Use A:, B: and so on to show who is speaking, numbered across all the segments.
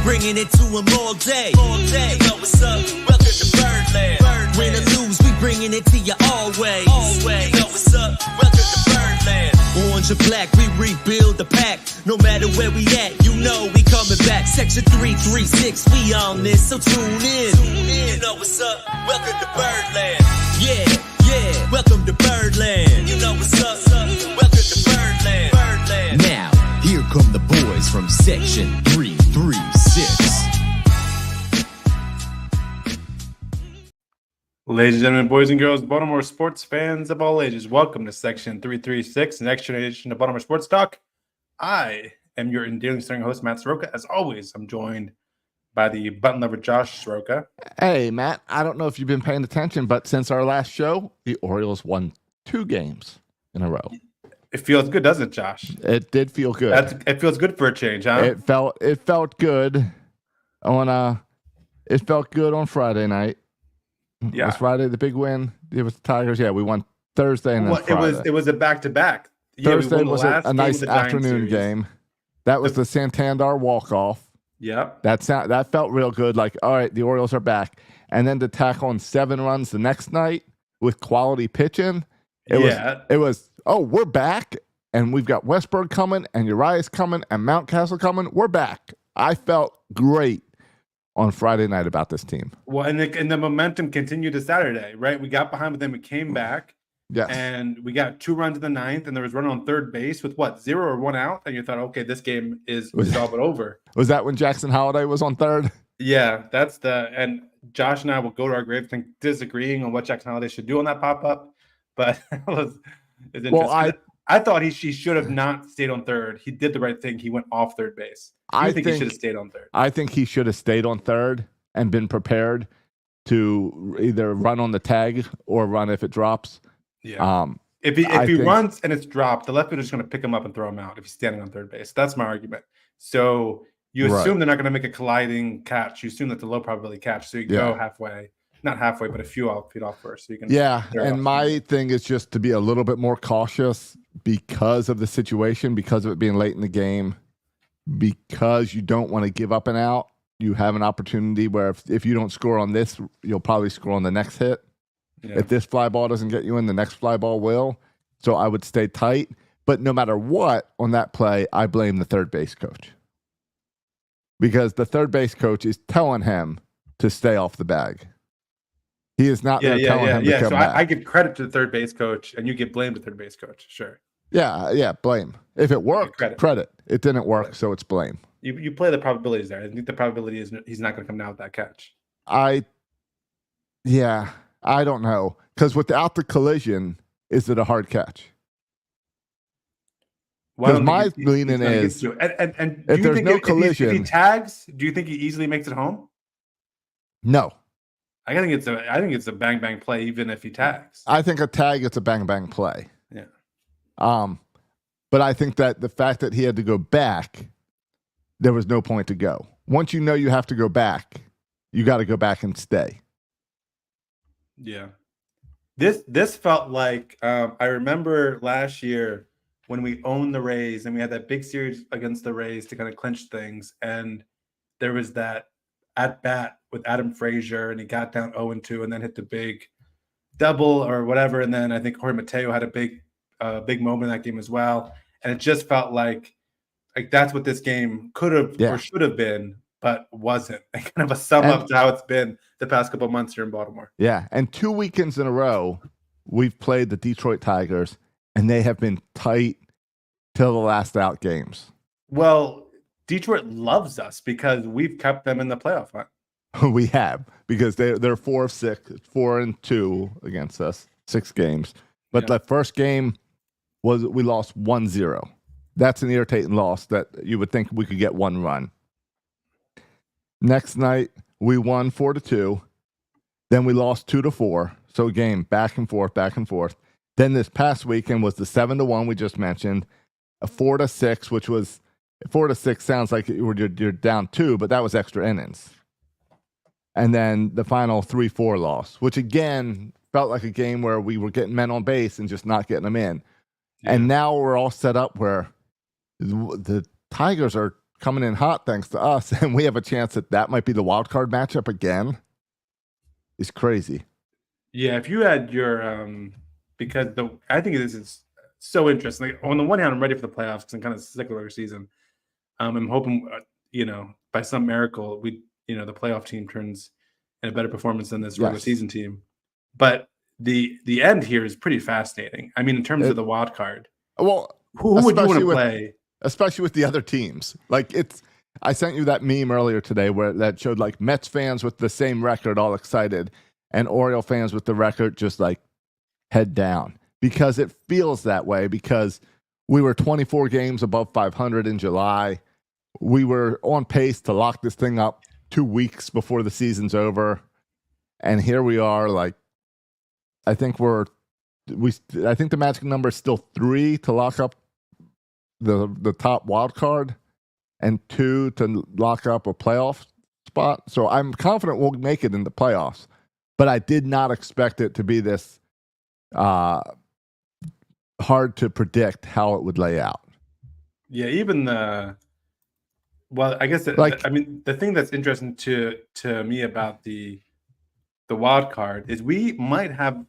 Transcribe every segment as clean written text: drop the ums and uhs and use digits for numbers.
A: bringing it to them all day. You know what's up? Welcome to Birdland. Win or lose, we bringing it to you always. You know what's up? Welcome to Birdland. Orange or black, we rebuild the pack. No matter where we at, you know we coming back. Section 336, we on this, so tune in. You know what's up? Welcome to Birdland. Yeah, welcome to Birdland. You know what's up? Welcome to Birdland. Now, here come the boys from Section 336.
B: Ladies and gentlemen, boys and girls, Baltimore sports fans of all ages, welcome to Section 336, the next generation of Baltimore Sports Talk. I am your endearing starring host, Matt Soroka. As always, I'm joined by the button lover, Josh Soroka.
C: Hey, Matt, I don't know if you've been paying attention, but since our last show, the Orioles won 2 games in a row.
B: It feels good, doesn't it, Josh?
C: It did feel good.
B: It feels good for a change, huh?
C: It felt good on Friday night.
B: Yeah.
C: Was Friday the big win? It was the Tigers. Yeah, we won Thursday and then Friday.
B: It was a back-to-back.
C: Thursday was a nice afternoon game. That was the Santander walk-off.
B: Yep.
C: That felt real good. Like, all right, the Orioles are back. And then to tack on 7 runs the next night with quality pitching, it was, we're back, and we've got Westberg coming, and Urias coming, and Mountcastle coming. We're back. I felt great on Friday night about this team.
B: Well, and the momentum continued to Saturday, right? We got behind, but then we came back.
C: Yes.
B: And we got 2 runs in the 9th, and there was run on third base with 0 or 1 out, and you thought, okay, this game is all but over.
C: Was that when Jackson Holliday was on third?
B: Yeah, and Josh and I will go to our grave disagreeing on what Jackson Holliday should do on that pop-up, but it's interesting. Well, I thought he should have not stayed on third. He did the right thing. He went off third base. I think he should have stayed on third.
C: I think he should have stayed on third and been prepared to either run on the tag or run if it drops.
B: Yeah. If he runs and it's dropped, the left fielder is going to pick him up and throw him out if he's standing on third base. That's my argument. So you assume they're not going to make a colliding catch. You assume that's a low probability catch. So you go halfway, not halfway, but a few feet off first. So you can.
C: Yeah. And my thing is just to be a little bit more cautious because of the situation, because of it being late in the game, because you don't want to give up and out. You have an opportunity where if you don't score on this, you'll probably score on the next hit. Yeah. If this fly ball doesn't get you in, the next fly ball will. So I would stay tight. But no matter what on that play, I blame the third base coach. Because the third base coach is telling him to stay off the bag. He is not telling him to come back.
B: I give credit to the third base coach, and you give blame to the third base coach. Sure.
C: Yeah, blame. If it worked, credit. It didn't work, so it's blame.
B: You play the probabilities there. I think the probability is he's not going to come down with that catch.
C: I don't know. Because without the collision, is it a hard catch? Because my leaning is,
B: and
C: if there's no collision,
B: if he tags, do you think he easily makes it home?
C: No.
B: I think it's a bang bang play, even if he tags.
C: I think a tag, it's a bang bang play.
B: Yeah.
C: But I think that the fact that he had to go back, there was no point to go. Once you know you have to go back, you got to go back and stay.
B: Yeah. This felt like I remember last year when we owned the Rays and we had that big series against the Rays to kind of clinch things, and there was that at bat with Adam Frazier, and he got down 0-2 and then hit the big double or whatever, and then I think Jorge Mateo had a big moment in that game as well, and it just felt like that's what this game could have or should have been, but wasn't. And kind of a sum up to how it's been the past couple of months here in Baltimore.
C: Yeah, and 2 weekends in a row, we've played the Detroit Tigers, and they have been tight till the last out games.
B: Well, Detroit loves us because we've kept them in the playoff hunt.
C: We have, because they're 4-2 against us, 6 games. But the first game we lost 1-0. That's an irritating loss that you would think we could get 1 run. Next night, we won 4-2. Then we lost 2-4. So game back and forth, back and forth. Then this past weekend was the 7-1 we just mentioned, a 4-6, which was 4-6 sounds like you're down 2, but that was extra innings. And then the final 3-4 loss, which again felt like a game where we were getting men on base and just not getting them in. Yeah. And now we're all set up where the Tigers are coming in hot thanks to us, and we have a chance that might be the wild card matchup again. Is crazy.
B: Yeah, if you had your because I think this is so interesting. Like, on the one hand, I'm ready for the playoffs because I'm kind of sick of the regular season. I'm hoping, by some miracle, the playoff team turns in a better performance than this regular season team. But the end here is pretty fascinating. I mean, in terms of the wild card,
C: well,
B: who would you want to play?
C: Especially with the other teams. Like I sent you that meme earlier today that showed like Mets fans with the same record all excited and Oriole fans with the record just like head down, because it feels that way, because we were 24 games above 500 in July. We were on pace to lock this thing up 2 weeks before the season's over. And here we are, like, I think the magic number is still 3 to lock up the top wild card and 2 to lock up a playoff spot. So I'm confident we'll make it in the playoffs, but I did not expect it to be this hard to predict how it would lay out.
B: Yeah, even I guess the thing that's interesting to me about the wild card is we might have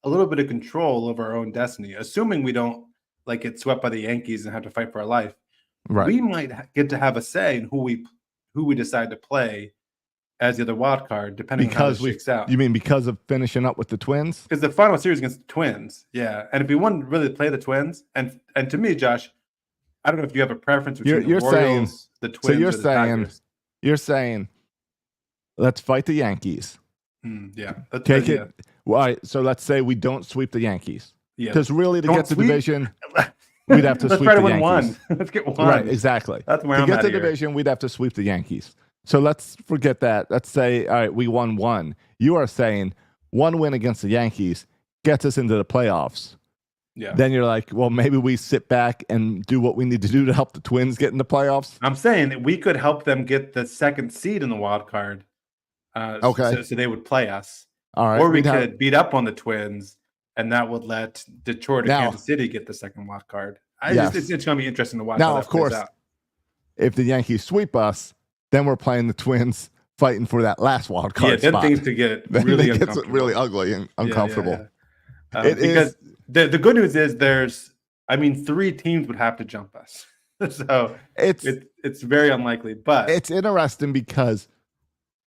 B: a little bit of control over our own destiny, assuming we don't like get swept by the Yankees and have to fight for our life. Right. We might get to have a say in who we decide to play as the other wild card, depending on how it shakes out.
C: You mean because of finishing up with the Twins?
B: Because the final series against the Twins, yeah. And if we want to really play the Twins, and to me, Josh, I don't know if you have a preference between the Orioles, the Twins, or the Tigers.
C: You're saying, let's fight the Yankees.
B: Yeah.
C: Take it. Well, all right, so let's say we don't sweep the Yankees. Yeah. Because really, to get the division, we'd have to sweep the Yankees.
B: Let's get one.
C: Right, exactly.
B: That's where I'm at.
C: To get the division, we'd have to sweep the Yankees. So let's forget that. Let's say, all right, we won one. You are saying one win against the Yankees gets us into the playoffs. Yeah. Then you're like, well, maybe we sit back and do what we need to do to help the Twins get in the playoffs.
B: I'm saying that we could help them get the second seed in the wild card. Okay. So they would play us.
C: All right.
B: Or we could beat up on the Twins, and that would let Detroit or Kansas City get the second wild card. It's going to be interesting to watch.
C: Now, of course, if the Yankees sweep us, then we're playing the Twins fighting for that last wild card spot.
B: Then things could get really
C: uncomfortable. Gets really ugly and uncomfortable.
B: Because the good news is 3 teams would have to jump us. So it's very unlikely. But
C: it's interesting because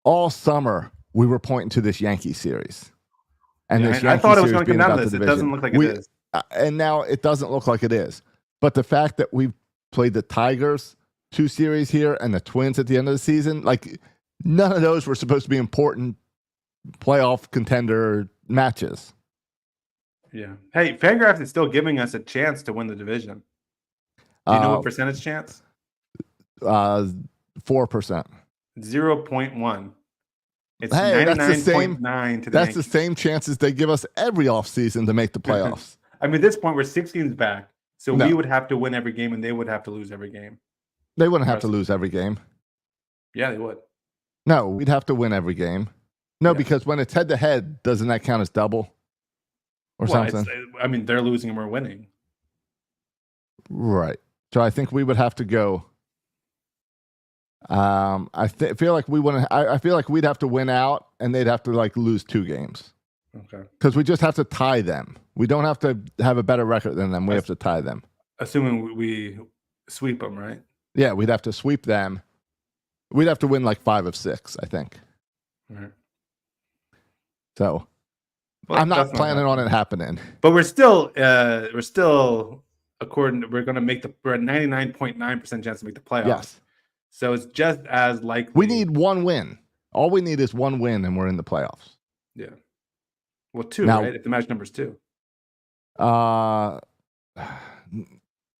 C: all summer we were pointing to this Yankee series. And
B: I thought it was going to come down to this. It doesn't look like it is.
C: And now it doesn't look like it is. But the fact that we've played the Tigers 2 series here and the Twins at the end of the season, like none of those were supposed to be important playoff contender matches.
B: Yeah. Hey, Fangraphs is still giving us a chance to win the division. Do you know what percentage chance?
C: 4%.
B: 0.1. It's 99.9 to the
C: That's the same chances they give us every offseason to make the playoffs.
B: I mean, at this point, we're 6 games back. So we would have to win every game, and they would have to lose every game.
C: They wouldn't have to lose every game.
B: Yeah, they would.
C: No, we'd have to win every game. No, because when it's head-to-head, doesn't that count as double? Or something?
B: They're losing and we're winning.
C: Right. So I think we would have to go. I feel like we wouldn't. I feel like we'd have to win out, and they'd have to lose 2 games.
B: Okay.
C: Because we just have to tie them. We don't have to have a better record than them. We have to tie them.
B: Assuming we sweep them, right?
C: Yeah, we'd have to sweep them. We'd have to win 5 of 6, I think.
B: Right.
C: So. Well, I'm not planning on it happening.
B: But we're still we're at 99.9% chance to make the playoffs. Yes. So it's just as likely.
C: We need 1 win. All we need is 1 win, and we're in the playoffs.
B: Yeah. Well, 2, now, right? If the magic number is 2. Isn't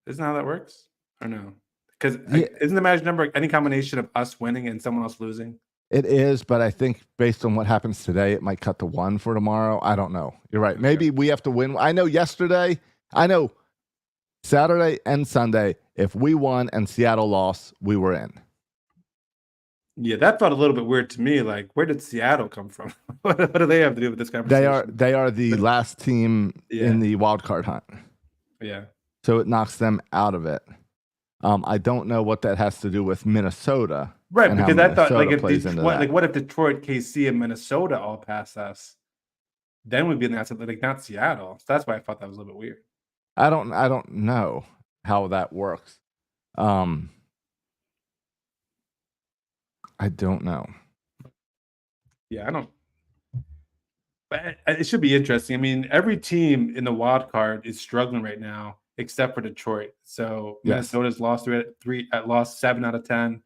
B: that how that works? Or no? Because isn't the magic number any combination of us winning and someone else losing?
C: It is, but I think based on what happens today, it might cut to 1 for tomorrow. I don't know. You're right. Maybe we have to win. I know Saturday and Sunday, if we won and Seattle lost, we were in.
B: Yeah, that felt a little bit weird to me. Like, where did Seattle come from? What do they have to do with this conversation?
C: They are the last team in the wild card hunt.
B: Yeah.
C: So it knocks them out of it. I don't know what that has to do with Minnesota.
B: Right,
C: and how
B: because I thought like
C: Minnesota
B: if
C: plays into
B: Detroit,
C: that.
B: like what if Detroit, KC, and Minnesota all pass us? Then we'd be in that, like not Seattle. So that's why I thought that was a little bit weird.
C: I don't know how that works. I don't know.
B: Yeah, I don't. But it should be interesting. I mean, every team in the wild card is struggling right now, except for Detroit. So
C: Yes.
B: Minnesota's lost lost 7 out of 10.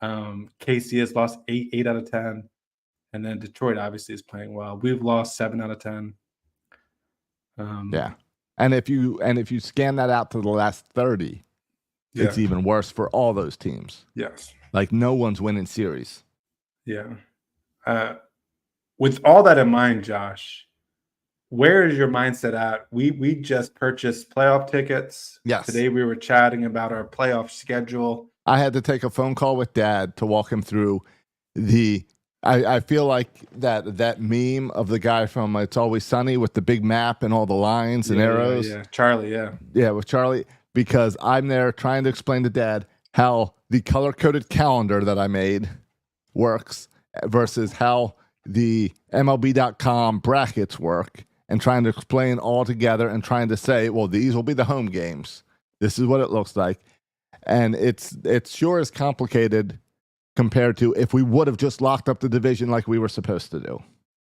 B: KC has lost 8 out of 10, and then Detroit obviously is playing well. We've lost 7 out of 10.
C: Yeah, and if you scan that out to the last 30, it's even worse for all those teams.
B: Yes.
C: Like no one's winning series.
B: Yeah. With all that in mind, Josh, where is your mindset at? We just purchased playoff tickets.
C: Yes.
B: Today we were chatting about our playoff schedule.
C: I had to take a phone call with Dad to walk him through the. I feel like that meme of the guy from It's Always Sunny with the big map and all the lines and arrows.
B: Yeah, Charlie,
C: Yeah, with Charlie, because I'm there trying to explain to Dad how the color-coded calendar that I made works versus how the MLB.com brackets work, and trying to explain all together and trying to say, well, these will be the home games. This is what it looks like. And it's sure is complicated compared to if we would have just locked up the division like we were supposed to do.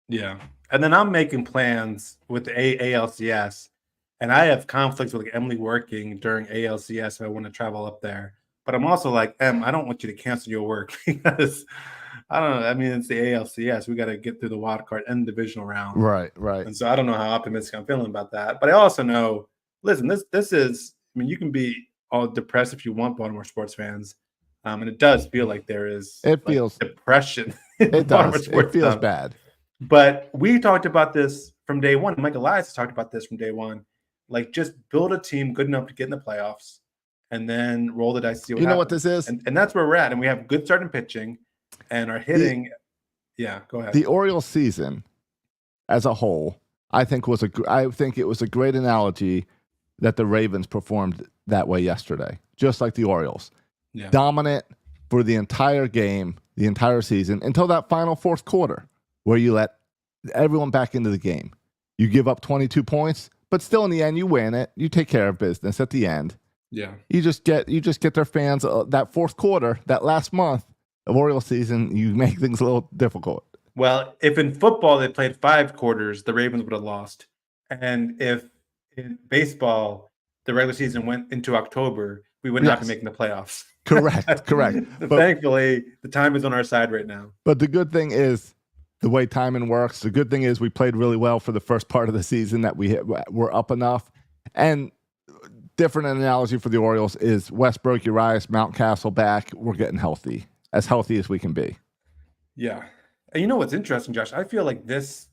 B: Yeah. And then I'm making plans with the ALCS, and I have conflicts with Emily working during ALCS if I want to travel up there. But I'm also like, I don't want you to cancel your work because I don't know. I mean, it's the ALCS. We got to get through the wild card and divisional round.
C: Right.
B: And so I don't know how optimistic I'm feeling about that. But I also know, listen, this is, I mean, you can be all depressed if you want, Baltimore sports fans. And it does feel like there is
C: feels
B: depression.
C: It does. It feels bad.
B: But we talked about this from day one. Mike Elias has talked about this from day one. Like, just build a team good enough to get in the playoffs and then roll the dice. See what
C: you know
B: happens.
C: what this is?
B: And that's where we're at. And we have good starting pitching and are hitting. Yeah, go ahead.
C: The Orioles season as a whole, I think it was a great analogy that the Ravens performed that way yesterday, just like the Orioles.
B: Yeah.
C: Dominant for the entire game, the entire season, until that final fourth quarter where you let everyone back into the game. You give up 22 points, but still in the end you win it. You take care of business at the end.
B: Yeah.
C: You just get their fans that fourth quarter, that last month of Orioles season, you make things a little difficult.
B: Well, if in football they played 5 quarters, the Ravens would have lost. And if in baseball the regular season went into October, we would not be making the playoffs.
C: Correct.
B: But thankfully, the time is on our side right now.
C: But the good thing is the way timing works. The good thing is we played really well for the first part of the season, that we're up enough. And different analogy for the Orioles is Westbrook, Urias, Mountcastle back. We're getting healthy as we can be.
B: Yeah. And you know what's interesting, Josh? I feel like this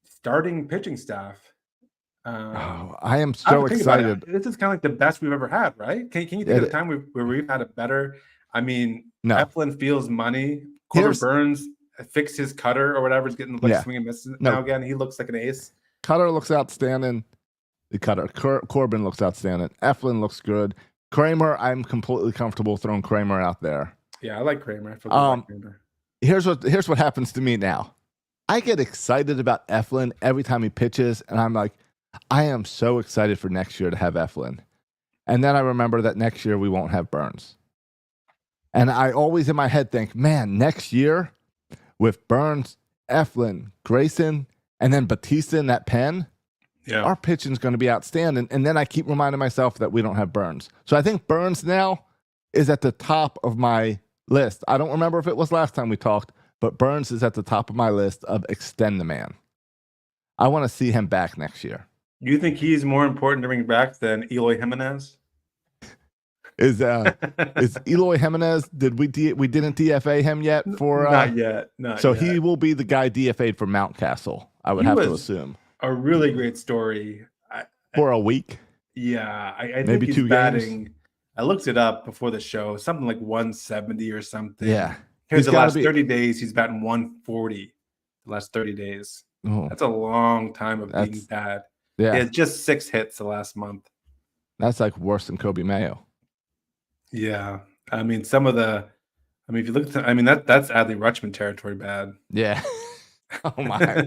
B: starting pitching staff.
C: I am so excited.
B: This is kind of like the best we've ever had, right? Can you think of a time where we've had a better? I mean,
C: no.
B: Eflin feels money. Corbin Burns fixed his cutter or whatever. He's getting swing and miss now again. He looks like an ace.
C: Cutter looks outstanding. Corbin looks outstanding. Eflin looks good. Kramer, I'm completely comfortable throwing Kramer out there.
B: Yeah, I like Kramer. I feel like Kramer.
C: Here's what happens to me now. I get excited about Eflin every time he pitches, and I'm like, I am so excited for next year to have Eflin. And then I remember that next year we won't have Burns. And I always in my head think, man, next year with Burns, Eflin, Grayson, and then Batista in that pen, our pitching is going to be outstanding. And then I keep reminding myself that we don't have Burns. So I think Burns now is at the top of my list. I don't remember if it was last time we talked, but Burns is at the top of my list of extend the man. I want to see him back next year.
B: You think he's more important to bring back than Eloy Jimenez?
C: Is Eloy Jimenez? We didn't DFA him yet for?
B: Not yet.
C: So he will be the guy DFA'd for Mountcastle. I would have to assume.
B: A really great story
C: for a week.
B: Yeah, I think
C: maybe
B: he's
C: 2
B: batting.
C: games.
B: I looked it up before the show. Something like 170 or something.
C: Yeah.
B: Here's the last 30 days. He's batting 140. The last 30 days.
C: Oh.
B: That's a long time of being bad.
C: Yeah.
B: He had just 6 hits the last month.
C: That's like worse than Kobe Mayo.
B: Yeah. I mean, if you look at, that's Adley Rutschman territory bad.
C: Yeah. Oh my.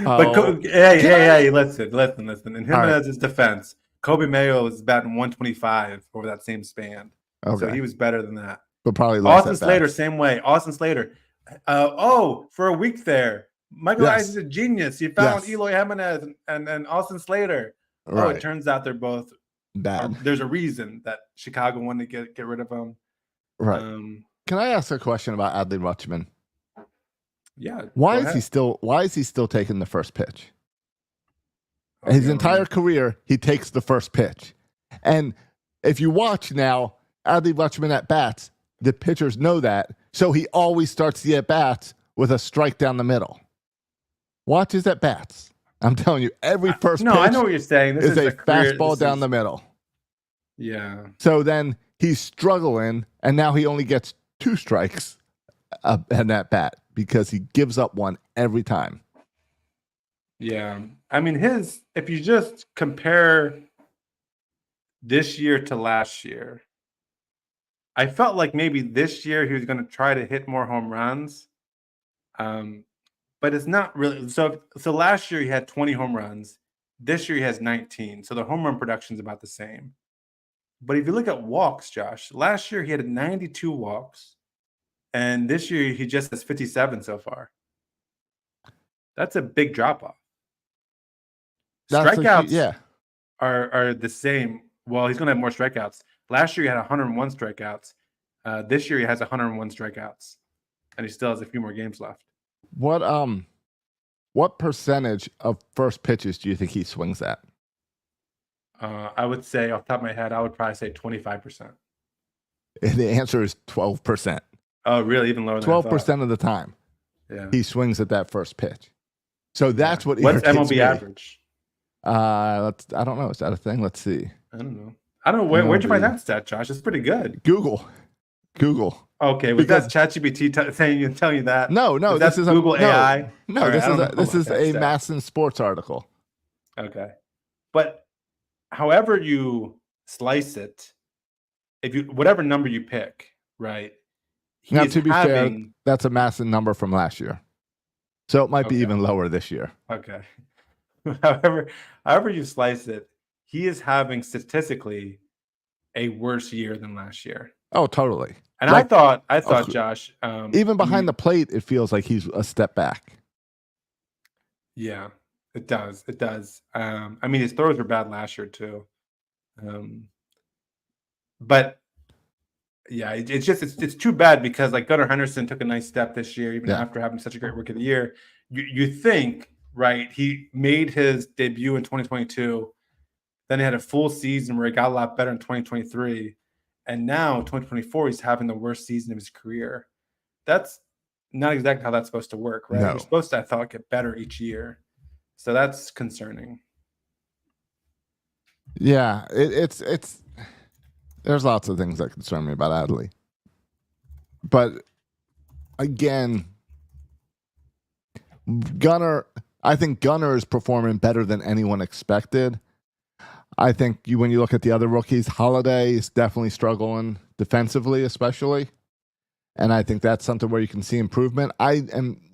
B: But
C: Oh,
B: hey, listen. In
C: All right.
B: Jimenez's defense, Kobe Mayo was batting 125 over that same span. So
C: Okay.
B: he was better than that.
C: But probably less
B: Austin
C: at
B: Slater,
C: bats.
B: same way. Austin Slater. For a week there, Michael
C: Yes.
B: Isaac's a genius. He found
C: Yes.
B: Eloy Jimenez and Austin Slater. Oh,
C: Right.
B: it turns out they're both
C: Bad.
B: there's a reason that Chicago wanted to get rid of him.
C: Right. Can I ask a question about Adley Rutschman?
B: Yeah.
C: Why is he still taking the first pitch? His entire career, he takes the first pitch. And if you watch now, Adley Rutschman at bats, the pitchers know that. So he always starts the at bats with a strike down the middle. Watch his at bats. I'm telling you, every first pitch
B: I know what you're saying. This
C: is a fastball down the middle.
B: Yeah.
C: So then he's struggling, and now he only gets 2 strikes in that bat because he gives up one every time.
B: Yeah. I mean, if you just compare this year to last year, I felt like maybe this year he was going to try to hit more home runs. But it's not really. So last year he had 20 home runs. This year he has 19. So the home run production is about the same. But if you look at walks, Josh, last year he had 92 walks. And this year he just has 57 so far. That's a big drop off. Strikeouts are the same. Well, he's going to have more strikeouts. Last year he had 101 strikeouts. This year he has 101 strikeouts. And he still has a few more games left.
C: What percentage of first pitches do you think he swings at?
B: I would say, off the top of my head, I would probably say 25%.
C: And the answer is 12%.
B: Oh, really? Even lower than
C: 12% of the time.
B: Yeah.
C: He swings at that first pitch. So that's what
B: What's
C: irritates
B: MLB
C: me.
B: average?
C: I don't know. Is that a thing? Let's see.
B: I don't know. Where'd you find that stat, Josh? It's pretty good.
C: Google.
B: Okay, was that ChatGPT telling you that?
C: No.
B: This is Google AI.
C: No, this is a Masson Sports article.
B: Okay, but however you slice it, whatever number you pick, right?
C: Now, to be fair, that's a Masson number from last year, so it might be even lower this year.
B: Okay. However you slice it, he is having statistically a worse year than last year.
C: Oh, totally.
B: And I thought, Josh,
C: even behind the plate, it feels like he's a step back.
B: Yeah, it does. His throws were bad last year too. But yeah, it's too bad because like Gunnar Henderson took a nice step this year, even after having such a great rookie of the year. You think, right? He made his debut in 2022. Then he had a full season where he got a lot better in 2023. And now 2024, he's having the worst season of his career. That's not exactly how that's supposed to work, right?
C: No.
B: You're supposed to, I thought, get better each year. So that's concerning.
C: Yeah, it's there's lots of things that concern me about Adley. But again, I think Gunnar is performing better than anyone expected. I think when you look at the other rookies, Holiday is definitely struggling defensively, especially. And I think that's something where you can see improvement. I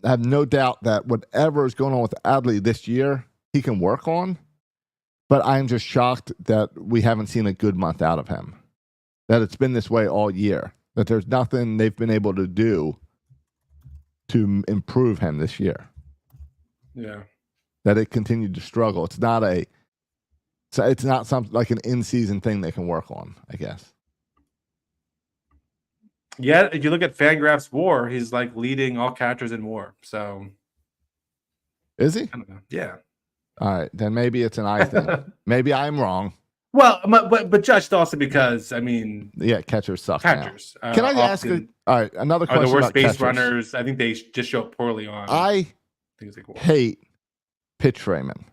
C: have no doubt that whatever is going on with Adley this year, he can work on. But I'm just shocked that we haven't seen a good month out of him. That it's been this way all year. That there's nothing they've been able to do to improve him this year.
B: Yeah.
C: That it continued to struggle. It's not something like an in-season thing they can work on, I guess.
B: Yeah, if you look at Fangraphs WAR, he's like leading all catchers in WAR. So,
C: is he?
B: I don't know. Yeah.
C: All right, then maybe it's an eye thing. Maybe I'm wrong.
B: Well, but Josh, also because
C: catchers suck.
B: Catchers.
C: Can I ask? All right, another question.
B: Are the worst
C: about
B: base
C: catchers.
B: runners? I think they just show up poorly on.
C: I
B: things like WAR.
C: hate pitch framing.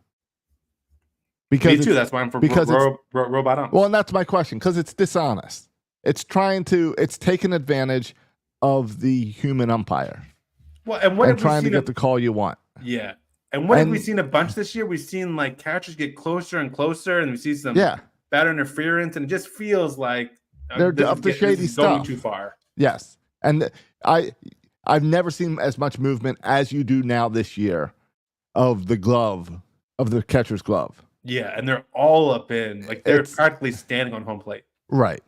C: Because
B: me too. That's why I'm for robot umps.
C: Well, and that's my question because it's dishonest. It's taking advantage of the human umpire.
B: Well, and
C: trying to get the call you want.
B: Yeah. And what have we seen a bunch this year? We've seen like catchers get closer and closer, and we see some batter interference, and it just feels like
C: They're
B: this is
C: up to
B: this
C: shady
B: is going
C: stuff.
B: too far.
C: Yes, and I've never seen as much movement as you do now this year of the glove, of the catcher's glove.
B: Yeah, and they're all up in, like they're
C: It's-
B: practically standing on home plate.
C: Right.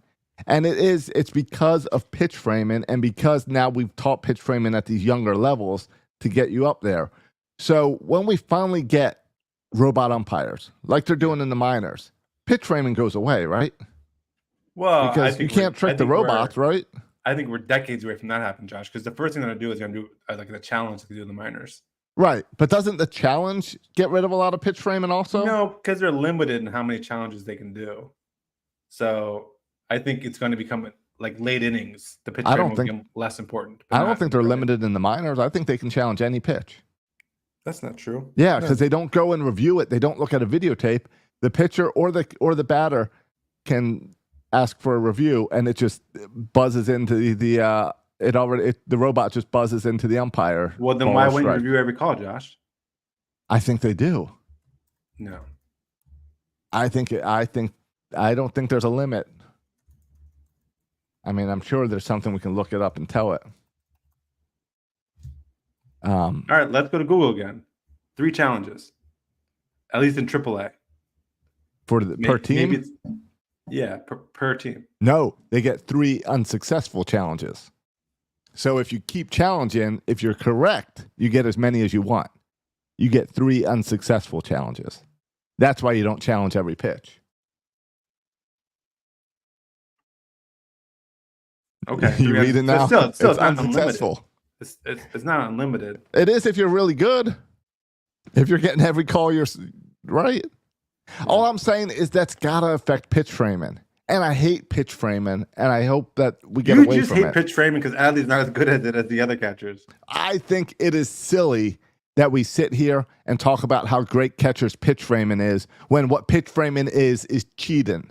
C: And it's because of pitch framing, and because now we've taught pitch framing at these younger levels to get you up there. So when we finally get robot umpires, like they're doing in the minors, pitch framing goes away, right?
B: Well,
C: Because you can't trick the robots, right?
B: I think we're decades away from that happening, Josh. Because the first thing they're gonna do is gonna do like the challenge that they do in the minors.
C: Right. But doesn't the challenge get rid of a lot of pitch framing also?
B: No, because they're limited in how many challenges they can do. So I think it's going to become like late innings. The pitch frame will become less important.
C: I don't think they're limited in the minors. I think they can challenge any pitch.
B: That's not true.
C: Yeah, because they don't go and review it. They don't look at a videotape. The pitcher or the batter can ask for a review, and it just buzzes into the robot just buzzes into the umpire.
B: Well, then why wouldn't you review every call, Josh?
C: I think they do.
B: No.
C: I don't think there's a limit. I mean, I'm sure there's something we can look it up and tell it.
B: All right, let's go to Google again. 3 challenges, at least in AAA.
C: Per team?
B: Yeah, per team.
C: No, they get 3 unsuccessful challenges. So if you keep challenging, if you're correct, you get as many as you want. You get 3 unsuccessful challenges. That's why you don't challenge every pitch.
B: Okay.
C: You read it now?
B: Still,
C: it's
B: not
C: unsuccessful.
B: It's not unlimited.
C: It is if you're really good. If you're getting every call, you're right. Yeah. All I'm saying is that's got to affect pitch framing. And I hate pitch framing, and I hope that we get away from it. You just hate
B: pitch framing because Adley's not as good at it as the other catchers.
C: I think it is silly that we sit here and talk about how great catchers' pitch framing is when what pitch framing is cheating.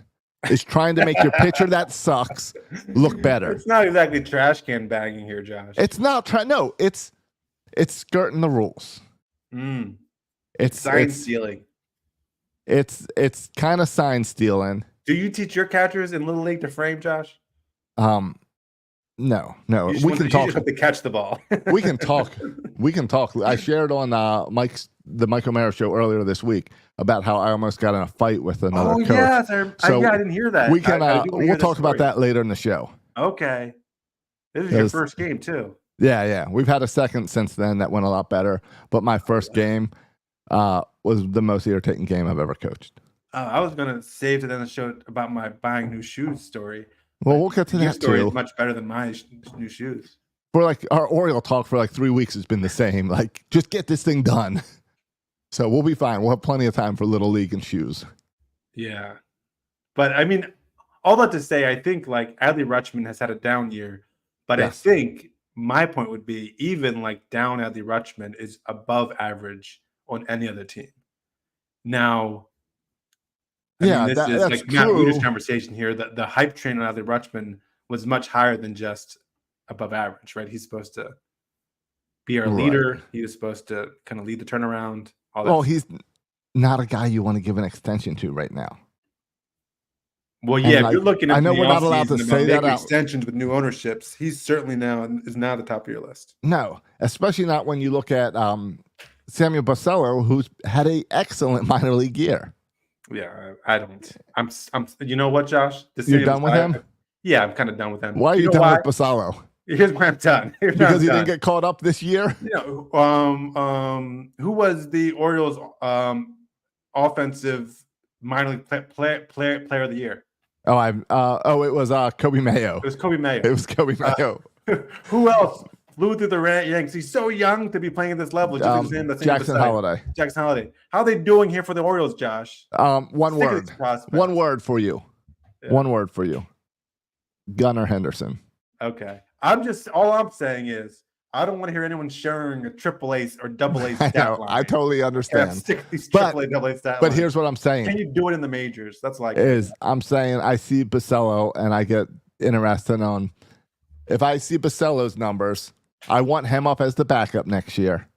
C: Is trying to make your pitcher that sucks look better.
B: It's not exactly trash can banging here, Josh.
C: It's not no, it's skirting the rules.
B: It's sign stealing.
C: It's kind of sign stealing.
B: Do you teach your catchers in Little League to frame, Josh?
C: No. We can talk.
B: You just have to catch the ball.
C: We can talk. I shared on the Mike O'Mara show earlier this week about how I almost got in a fight with another coach.
B: Yes, I didn't hear that.
C: We can we'll talk about that later in the show.
B: Okay. This is your first game too.
C: Yeah. We've had a second since then that went a lot better, but my first game was the most irritating game I've ever coached.
B: I was gonna save to then the show about my buying new shoes story.
C: Well, we'll get to that
B: story
C: too.
B: Is much better than my new shoes.
C: For like our Oriole talk for like 3 weeks has been the same. Like, just get this thing done. So we'll be fine. We'll have plenty of time for Little League and shoes.
B: Yeah. But I mean, all that to say, I think like Adley Rutschman has had a down year, but yes. I think my point would be even like down Adley Rutschman is above average on any other team. Now, this is
C: that's
B: like not Hooters conversation here. The hype train on Adley Rutschman was much higher than just above average, right? He's supposed to be our leader. He was supposed to kind of lead the turnaround.
C: He's not a guy you want to give an extension to right now.
B: Well, yeah, if you're looking at
C: I know we're not allowed to say that out.
B: Extensions with new ownerships, he's certainly is now the top of your list.
C: No, especially not when you look at Samuel Basello, who's had an excellent minor league year.
B: Yeah, I don't. I'm. You know what, Josh?
C: You're done with him?
B: Yeah, I'm kind of done with him.
C: Why are you done with Basello?
B: Here's why I'm done.
C: Because he didn't get caught up this year?
B: Who was the Orioles offensive minor league player of the year?
C: It was Kobe Mayo.
B: It was Kobe Mayo. Who else flew through the Yanks? He's so young to be playing at this level.
C: Jackson Holiday.
B: Jackson Holiday. How are they doing here for the Orioles, Josh?
C: One word. One word for you. Yeah. One word for you. Gunnar Henderson.
B: Okay. All I'm saying is I don't want to hear anyone sharing a triple A or double A stat line.
C: I totally understand.
B: Stick these triple A, double A stat
C: But here's what I'm saying.
B: Can you do it in the majors? That's like
C: I'm saying I see Basello and I get interested on if I see Basello's numbers, I want him up as the backup next year.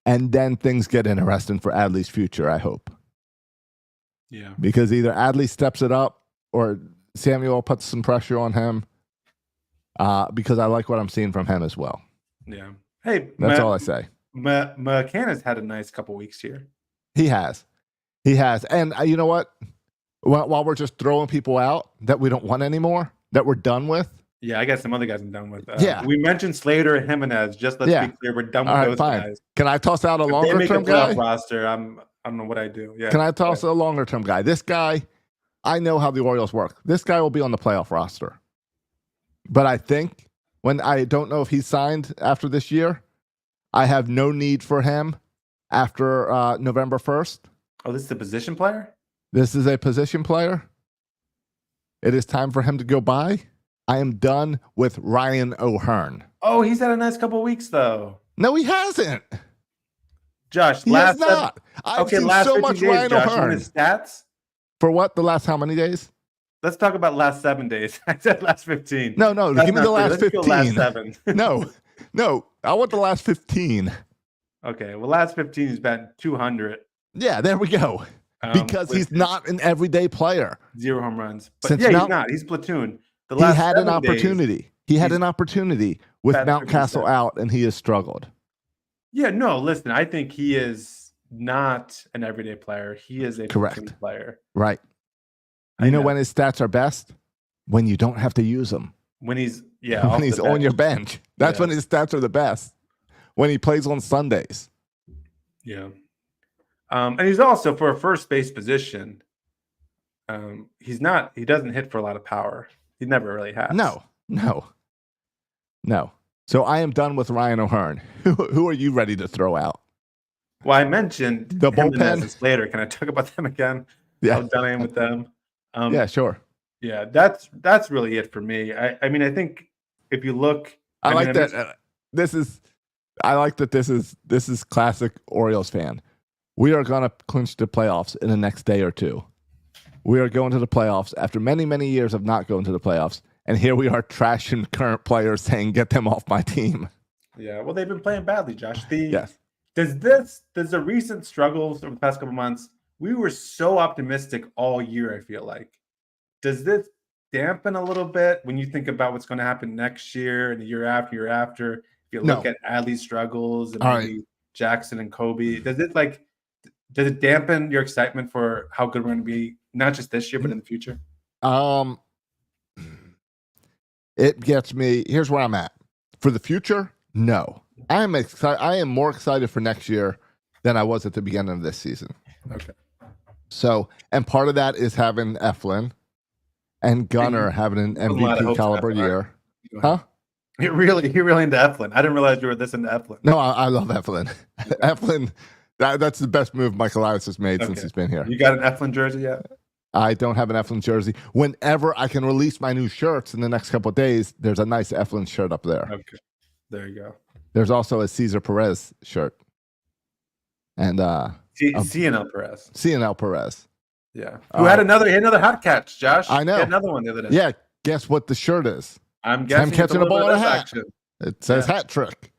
C: And then things get interesting for Adley's future, I hope.
B: Yeah.
C: Because either Adley steps it up or Samuel puts some pressure on him because I like what I'm seeing from him as well.
B: Yeah. Hey,
C: That's all I say.
B: McCann had a nice couple weeks here.
C: He has. And you know what? While we're just throwing people out that we don't want anymore, that we're done with.
B: Yeah, I got some other guys I'm done with.
C: Yeah.
B: We mentioned Slater and Jimenez. Just let's be clear, we're done with those guys.
C: Can I toss out a longer term guy?
B: Roster, I don't know what I do. Yeah.
C: Can I toss a longer term guy? This guy, I know how the Orioles work. This guy will be on the playoff roster. But I think I don't know if he's signed after this year, I have no need for him after November 1st.
B: Oh, this is a position player?
C: This is a position player. It is time for him to go by. I am done with Ryan O'Hearn.
B: Oh, he's had a nice couple of weeks, though.
C: No, he hasn't.
B: Josh,
C: he has not. I've seen so much Ryan O'Hearn.
B: His stats?
C: For what? The last how many days?
B: Let's talk about last 7 days. I said last 15.
C: No, give me the last 15.
B: Last 7.
C: No, I want the last 15.
B: Okay, well, last 15 he's batting 200.
C: Yeah, there we go. Because he's not an everyday player.
B: 0 home runs. But he's not. He's platoon. He had an
C: opportunity. He had an opportunity with Mountcastle out, and he has struggled.
B: Yeah, no, listen, I think he is not an everyday player. He is a platoon player.
C: Right. You know when his stats are best? When you don't have to use them.
B: When he's
C: on your bench. That's when his stats are the best. When he plays on Sundays.
B: Yeah. And he's also, for a first base position, he doesn't hit for a lot of power. He never really has.
C: No. So I am done with Ryan O'Hearn. Who are you ready to throw out?
B: Well, I mentioned
C: the bullpen
B: later. Can I talk about them again?
C: Yeah.
B: How done I am with them.
C: Yeah, sure.
B: Yeah, that's really it for me. I mean, I think if you look,
C: I like that this is classic Orioles fan. We are going to clinch the playoffs in the next day or two. We are going to the playoffs after many, many years of not going to the playoffs. And here we are trashing current players saying, get them off my team.
B: Yeah, well, they've been playing badly, Josh.
C: Yes.
B: Does the recent struggles over the past couple months, we were so optimistic all year, I feel like. Does this dampen a little bit when you think about what's going to happen next year and the year after? If you look at Adley's struggles and maybe Jackson and Kobe, does it dampen your excitement for how good we're going to be, not just this year, but in the future?
C: It gets me. Here's where I'm at. For the future, no. I am excited. I am more excited for next year than I was at the beginning of this season.
B: Okay.
C: So, and part of that is having Eflin and Gunnar having an MVP caliber year. Huh?
B: You're really into Eflin. I didn't realize you were this into Eflin.
C: No, I love Eflin. Eflin, that's the best move Michael Elias has made since he's been here.
B: You got an Eflin jersey yet?
C: I don't have an Eflin jersey. Whenever I can release my new shirts in the next couple of days, there's a nice Eflin shirt up there.
B: Okay. There you go.
C: There's also a Cesar Perez shirt. And
B: CNL Perez.
C: CNL Perez.
B: Yeah. Who had another hot catch, Josh?
C: I know.
B: He had another one the other day.
C: Yeah. Guess what the shirt is?
B: I'm guessing
C: catching a ball in a hat.
B: Action.
C: It says hat trick.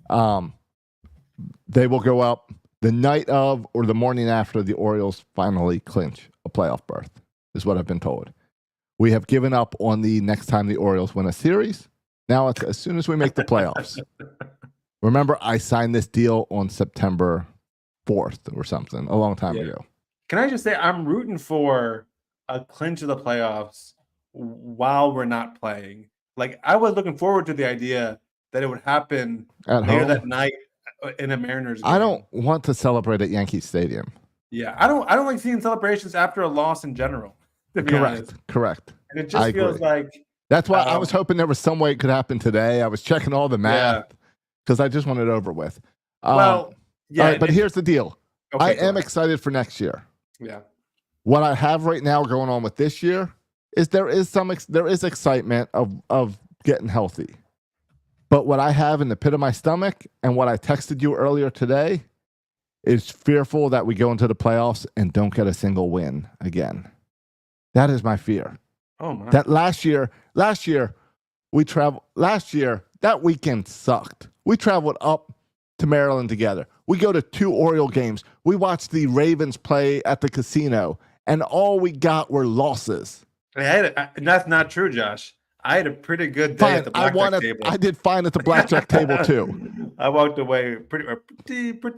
C: They will go up the night of or the morning after the Orioles finally clinch a playoff berth, is what I've been told. We have given up on the next time the Orioles win a series. Now it's as soon as we make the playoffs. Remember, I signed this deal on September 4th or something, a long time ago.
B: Can I just say, I'm rooting for a clinch of the playoffs while we're not playing. Like, I was looking forward to the idea that it would happen later that night in a Mariners game.
C: I don't want to celebrate at Yankee Stadium.
B: Yeah, I don't like seeing celebrations after a loss in general. To be honest.
C: Correct.
B: And it just feels like
C: that's why I was hoping there was some way it could happen today. I was checking all the math because I just wanted it over with.
B: Well, yeah.
C: All right, but here's the deal.
B: Okay,
C: I am excited for next year.
B: Yeah.
C: What I have right now going on with this year is there is excitement of getting healthy. But what I have in the pit of my stomach and what I texted you earlier today is fearful that we go into the playoffs and don't get a single win again. That is my fear.
B: Oh my.
C: That last year, that weekend sucked. We traveled up to Maryland together. We go to 2 Oriole games. We watched the Ravens play at the casino, and all we got were losses.
B: And that's not true, Josh. I had a pretty good day at the blackjack table.
C: I did fine at the blackjack table too.
B: I walked away pretty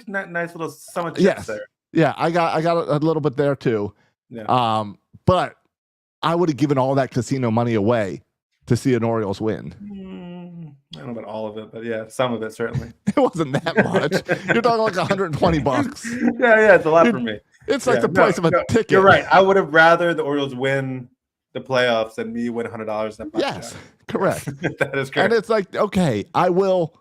B: nice little sum of chips there.
C: Yeah, I got a little bit there too.
B: Yeah.
C: But I would have given all that casino money away to see an Orioles win.
B: I don't know about all of it, but yeah, some of it certainly.
C: It wasn't that much. You're talking like $120.
B: Yeah, it's a lot for me.
C: It's like the price of a ticket.
B: You're right. I would have rather the Orioles win the playoffs than me win $100.
C: Yes, correct.
B: That is correct.
C: And it's like, okay, I will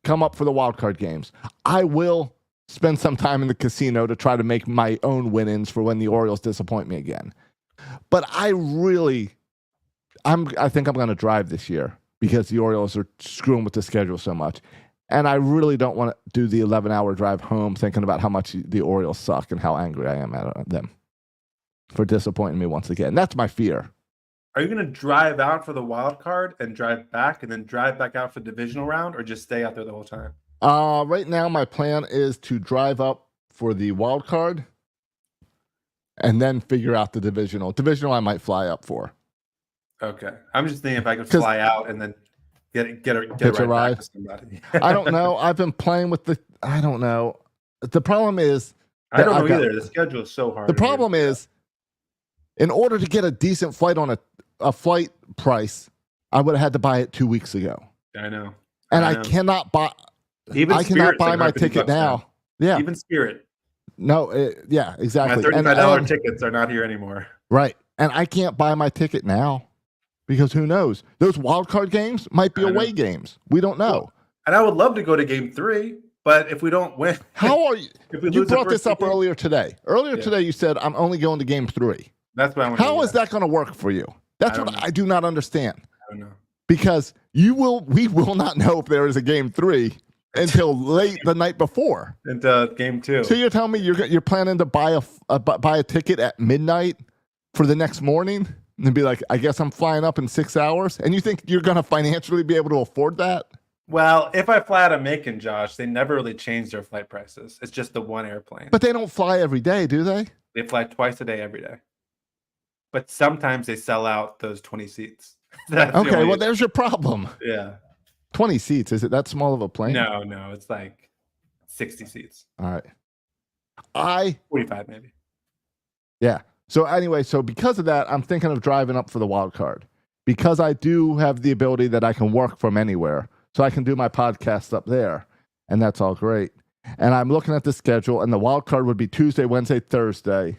C: come up for the wild card games. I will spend some time in the casino to try to make my own win-ins for when the Orioles disappoint me again. But I think I'm going to drive this year because the Orioles are screwing with the schedule so much. And I really don't want to do the 11-hour drive home thinking about how much the Orioles suck and how angry I am at them for disappointing me once again. That's my fear.
B: Are you going to drive out for the wild card and drive back and then drive back out for the divisional round, or just stay out there the whole time?
C: Right now, my plan is to drive up for the wild card and then figure out the divisional. Divisional, I might fly up for.
B: Okay, I'm just thinking if I could fly out and then get a ride back to somebody.
C: I don't know. I've been playing with I don't know. The problem is
B: I don't know either. The schedule is so hard.
C: The problem is, in order to get a decent flight on a flight price, I would have had to buy it 2 weeks ago.
B: I know.
C: And I cannot buy. I cannot buy my ticket now. Yeah.
B: Even Spirit.
C: No. Yeah. Exactly.
B: My $35 tickets are not here anymore.
C: Right. And I can't buy my ticket now because who knows? Those wild card games might be away games. We don't know.
B: And I would love to go to Game 3, but if we don't win,
C: how are you? You brought this up earlier today. Earlier today, you said I'm only going to Game 3.
B: That's what I'm.
C: How is that going to work for you? That's what I do not understand.
B: I don't know.
C: Because we will not know if there is a Game 3 until late the night before.
B: Into Game 2.
C: So you're telling me you're planning to buy a ticket at midnight for the next morning and be like, I guess I'm flying up in 6 hours, and you think you're going to financially be able to afford that?
B: Well, if I fly out of Macon, Josh, they never really change their flight prices. It's just the one airplane.
C: But they don't fly every day, do they?
B: They fly twice a day every day. But sometimes they sell out those 20 seats.
C: Okay, well, there's your problem.
B: Yeah.
C: 20 seats. Is it that small of a plane?
B: No. It's like 60 seats.
C: All right.
B: 45 maybe.
C: Yeah. So anyway, because of that, I'm thinking of driving up for the wild card because I do have the ability that I can work from anywhere. So I can do my podcast up there, and that's all great. And I'm looking at the schedule, and the wild card would be Tuesday, Wednesday, Thursday,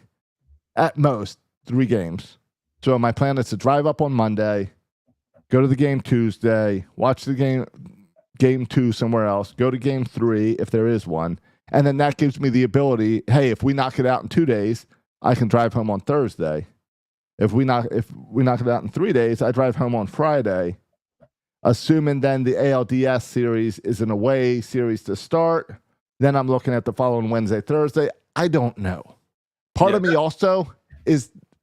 C: at most 3 games. So my plan is to drive up on Monday, go to the game Tuesday, watch the game 2 somewhere else, go to game 3 if there is one, and then that gives me the ability, hey, if we knock it out in 2 days, I can drive home on Thursday. If we knock it out in 3 days, I drive home on Friday. Assuming then the ALDS series is an away series to start, then I'm looking at the following Wednesday, Thursday. I don't know. Part of me also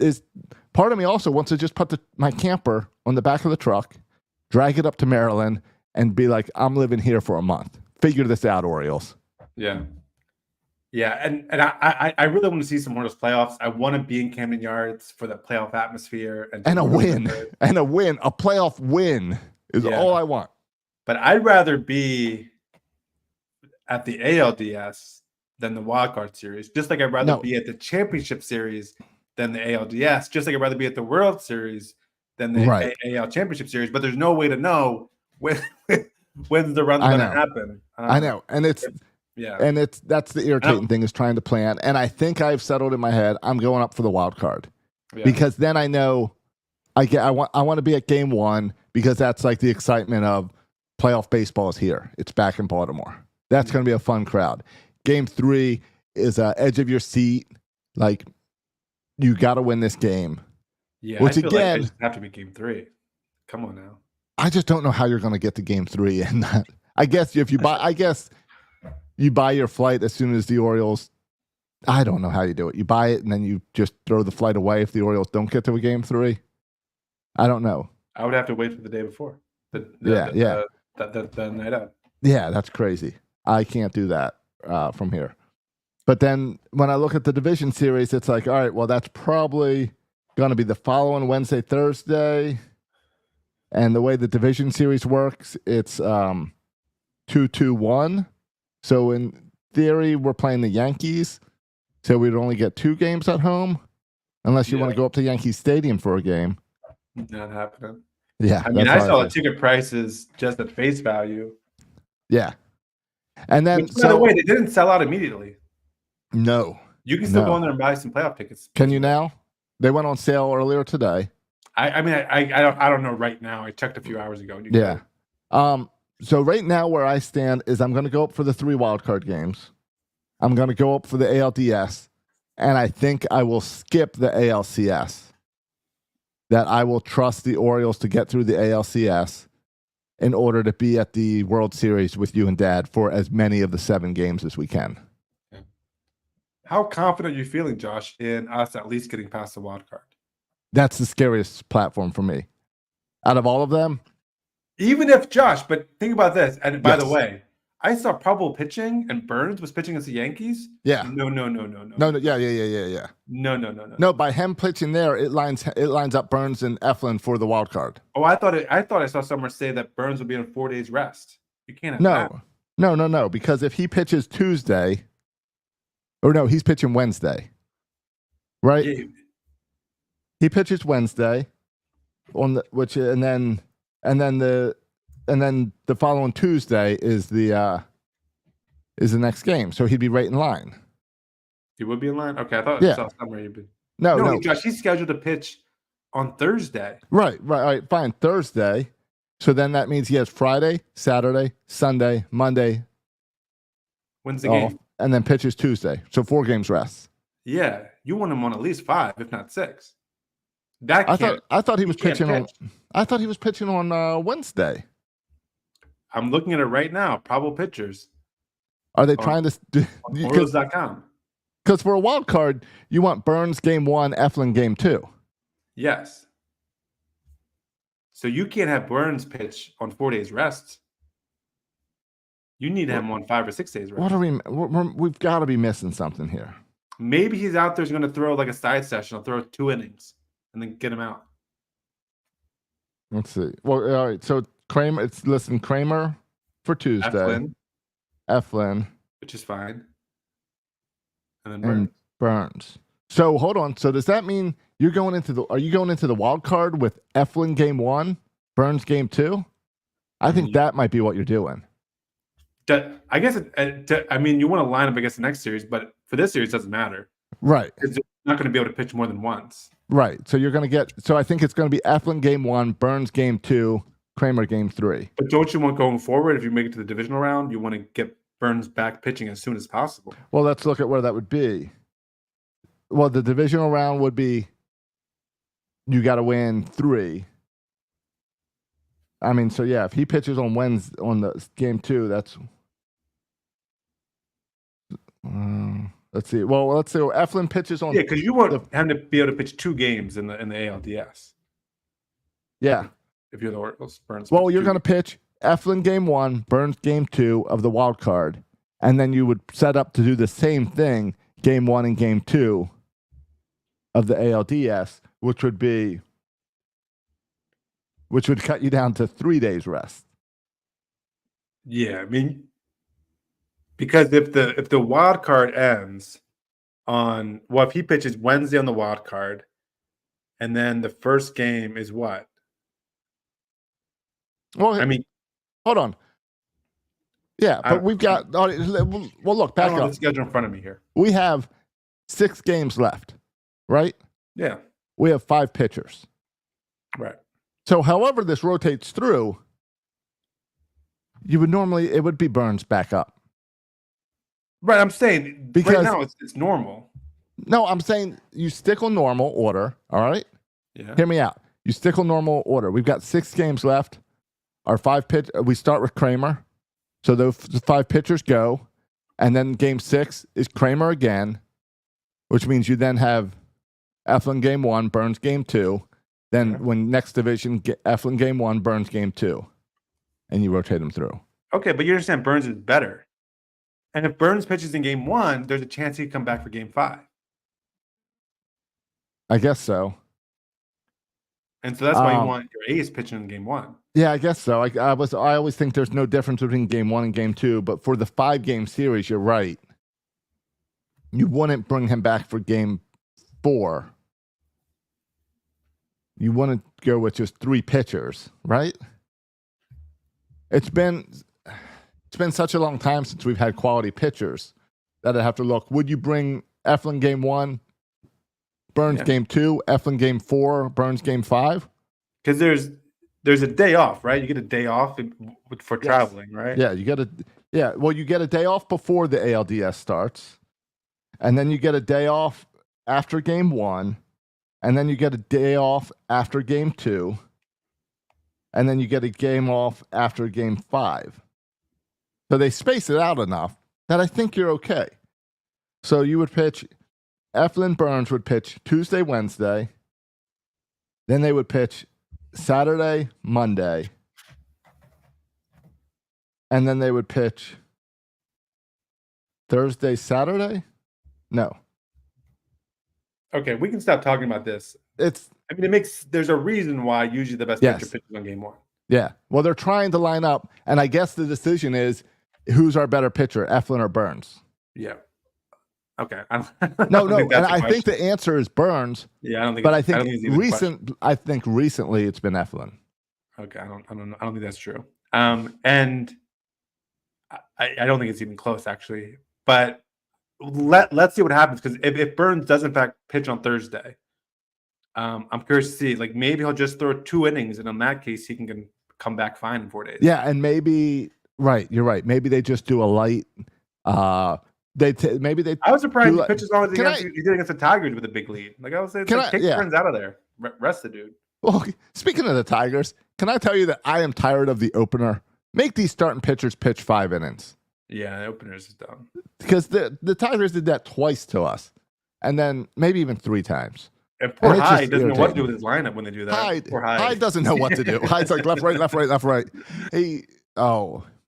C: wants to just put my camper on the back of the truck, drag it up to Maryland, and be like, I'm living here for a month. Figure this out, Orioles.
B: Yeah. Yeah, and I really want to see some more of those playoffs. I want to be in Camden Yards for the playoff atmosphere.
C: And a win. A playoff win is all I want.
B: But I'd rather be at the ALDS than the Wild Card Series. Just like I'd rather be at the Championship Series than the ALDS. Just like I'd rather be at the World Series than the AL Championship Series. But there's no way to know when's the run's going to happen.
C: I know. And it's... Yeah, and that's the irritating thing is trying to plan. And I think I've settled in my head I'm going up for the wild card because then I know I want to be at game 1 because that's like the excitement of playoff baseball is here. It's back in Baltimore. That's going to be a fun crowd. Game 3 is edge of your seat. Like you got to win this game.
B: Yeah, which again, like have to be game 3. Come on now.
C: I just don't know how you're going to get to game 3 and that. I guess if you buy. You buy your flight as soon as the Orioles. I don't know how you do it. You buy it and then you just throw the flight away if the Orioles don't get to a game 3. I don't know.
B: I would have to wait for the day before. The night out.
C: Yeah, that's crazy. I can't do that from here. But then when I look at the division series, it's like, all right, well, that's probably going to be the following Wednesday, Thursday. And the way the division series works, it's 2-2-1. So in theory, we're playing the Yankees. So we'd only get 2 games at home, unless you want to go up to Yankee Stadium for a game.
B: Not happening.
C: Yeah.
B: I mean, I saw the ticket prices just at face value.
C: Yeah. And then,
B: by the way, they didn't sell out immediately.
C: No.
B: You can still go in there and buy some playoff tickets.
C: Can you now? They went on sale earlier today.
B: I mean, I don't know right now. I checked a few hours ago.
C: Yeah. So right now where I stand is I'm going to go up for the 3 wildcard games. I'm going to go up for the ALDS, and I think I will skip the ALCS. That I will trust the Orioles to get through the ALCS in order to be at the World Series with you and Dad for as many of the 7 games as we can.
B: How confident are you feeling, Josh, in us at least getting past the wild card?
C: That's the scariest platform for me. Out of all of them?
B: Even if Josh, but think about this. And by the way, I saw probable pitching and Burns was pitching against the Yankees.
C: Yeah.
B: No.
C: Yeah.
B: No.
C: No, by him pitching there, it lines up Burns and Eflin for the wild card.
B: Oh, I thought I saw somewhere say that Burns would be on 4 days rest. You can't have that.
C: No. Because if he pitches Tuesday, or no, he's pitching Wednesday. Right?
B: Yeah.
C: He pitches Wednesday on the and then the following Tuesday is the next game. So he'd be right in line.
B: He would be in line? Okay, I thought I saw somewhere he'd be.
C: No.
B: Josh, he's scheduled to pitch on Thursday.
C: Right, fine. Thursday. So then that means he has Friday, Saturday, Sunday, Monday.
B: When's the game?
C: And then pitches Tuesday. So 4 games rest.
B: Yeah. You want him on at least 5, if not 6.
C: I thought he was pitching on. I thought he was pitching on Wednesday.
B: I'm looking at it right now. Probable pitchers.
C: Are they trying to do
B: Orioles.com?
C: Because for a wild card, you want Burns game 1, Eflin game 2.
B: Yes. So you can't have Burns pitch on 4 days rest. You need to have him on 5 or 6 days rest.
C: What are we've got to be missing something here.
B: Maybe he's out there's going to throw like a side session. I'll throw 2 innings and then get him out.
C: Let's see. Well, all right. So Kramer for Tuesday. Eflin.
B: Which is fine. And then
C: Burns. So hold on. So does that mean are you going into the wild card with Eflin game 1, Burns game 2? I think that might be what you're doing.
B: I guess I mean, you want to line up against the next series, but for this series, it doesn't matter.
C: Right.
B: Because you're not going to be able to pitch more than once.
C: Right. So you're going to get. So I think it's going to be Eflin game 1, Burns game 2, Kramer game 3.
B: But don't you want going forward, if you make it to the divisional round, you want to get Burns back pitching as soon as possible?
C: Well, let's look at where that would be. Well, the divisional round would be you got to win 3. I mean, so yeah, if he pitches on Wednesday on the game 2, that's. Let's see. Well, let's see. Eflin pitches on.
B: Yeah, because you want him to be able to pitch 2 games in the ALDS.
C: Yeah.
B: If you're the Orioles, Burns.
C: Well, you're going to pitch Eflin game 1, Burns game 2 of the wild card, and then you would set up to do the same thing, game 1 and game 2 of the ALDS, which would cut you down to 3 days rest.
B: Yeah, I mean, because if the wild card ends if he pitches Wednesday on the wild card, and then the first game is what?
C: Well,
B: I mean,
C: hold on. Yeah, but we've got. Well, look, back
B: I don't have
C: up.
B: the schedule in front of me here.
C: We have 6 games left, right?
B: Yeah.
C: We have 5 pitchers.
B: Right.
C: So, however this rotates through, it would be Burns back up.
B: Right, I'm saying
C: because
B: right now it's normal.
C: No, I'm saying you stick on normal order. All right.
B: Yeah.
C: Hear me out. You stick on normal order. We've got 6 games left. Our 5 we start with Kramer. So the 5 pitchers go, and then game 6 is Kramer again, which means you then have Eflin game 1, Burns game 2. Then when next division, Eflin game 1, Burns game 2, and you rotate them through.
B: Okay, but you understand Burns is better. And if Burns pitches in game 1, there's a chance he'd come back for game 5.
C: I guess so.
B: And so that's why you want your ace pitching in game 1.
C: Yeah, I guess so. I always think there's no difference between game 1 and game 2, but for the 5-game series, you're right. You wouldn't bring him back for game 4. You want to go with just 3 pitchers, right? It's been such a long time since we've had quality pitchers that I have to look. Would you bring Eflin game 1, Burns game 2, Eflin game 4, Burns game 5?
B: Because there's a day off, right? You get a day off for traveling, right?
C: Yeah, you get a day off before the ALDS starts, and then you get a day off after game 1, and then you get a day off after game 2, and then you get a game off after game 5. So they space it out enough that I think you're okay. So you would pitch, Eflin Burns would pitch Tuesday, Wednesday, then they would pitch Saturday, Monday, and then they would pitch Thursday, Saturday? No.
B: Okay, we can stop talking about this. There's a reason why usually the best pitcher pitches on game 1.
C: Yeah. Well, they're trying to line up, and I guess the decision is who's our better pitcher, Eflin or Burns?
B: Yeah. Okay.
C: No. And I think the answer is Burns.
B: Yeah, I don't think.
C: But I think recently it's been Eflin.
B: Okay, I don't think that's true. And I don't think it's even close actually. But let's see what happens, because if Burns does in fact pitch on Thursday, I'm curious to see. Like, maybe he'll just throw 2 innings, and in that case, he can come back fine in 4 days.
C: Yeah, and maybe you're right. Maybe they just do a light. I was
B: surprised he pitched as long as he did against the Tigers with a big lead. Like, I was saying, take Burns out of there. Rest the dude.
C: Well, speaking of the Tigers, can I tell you that I am tired of the opener? Make these starting pitchers pitch 5 innings.
B: Yeah, the openers is dumb.
C: Because the Tigers did that twice to us, and then maybe even 3 times.
B: And poor Hyde doesn't know what to do with his lineup when they do that.
C: Hyde doesn't know what to do. Hyde's like left, right, left, right, left, right.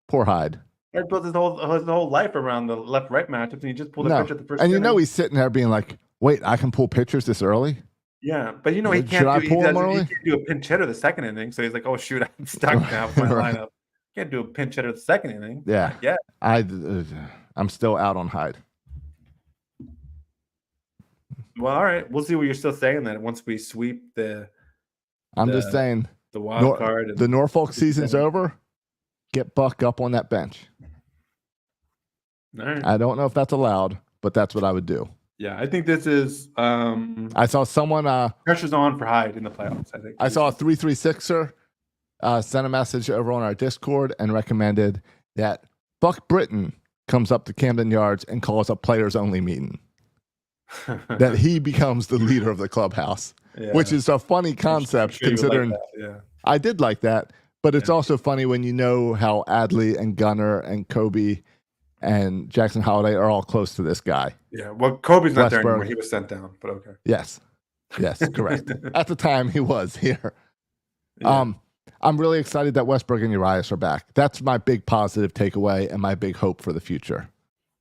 C: Poor Hyde.
B: Hyde built his whole life around the left-right matchups, and he just pulled a pitch at the first.
C: And
B: inning.
C: He's sitting there being like, "Wait, I can pull pitchers this early."
B: Yeah, but he can't. He can't do a pinch hitter the second inning, so he's like, "Oh shoot, I'm stuck now with my lineup. Can't do a pinch hitter the second inning."
C: Yeah, I'm still out on Hyde.
B: Well, all right. We'll see what you're still saying that once we sweep
C: I'm just saying
B: the wild card. And
C: the Norfolk season's over. Get Buck up on that bench.
B: All right.
C: I don't know if that's allowed, but that's what I would do.
B: Yeah, I think this is.
C: I saw someone.
B: Pressure's on for Hyde in the playoffs. I think.
C: I saw a 336er sent a message over on our Discord and recommended that Buck Britton comes up to Camden Yards and calls a players-only meeting. That he becomes the leader of the clubhouse, which is a funny concept considering I did like that, but it's also funny when you know how Adley and Gunnar and Kobe and Jackson Holiday are all close to this guy.
B: Yeah, well, Kobe's not there anymore. He was sent down, but okay.
C: Yes, correct. At the time, he was here. Yeah. I'm really excited that Westberg and Urias are back. That's my big positive takeaway and my big hope for the future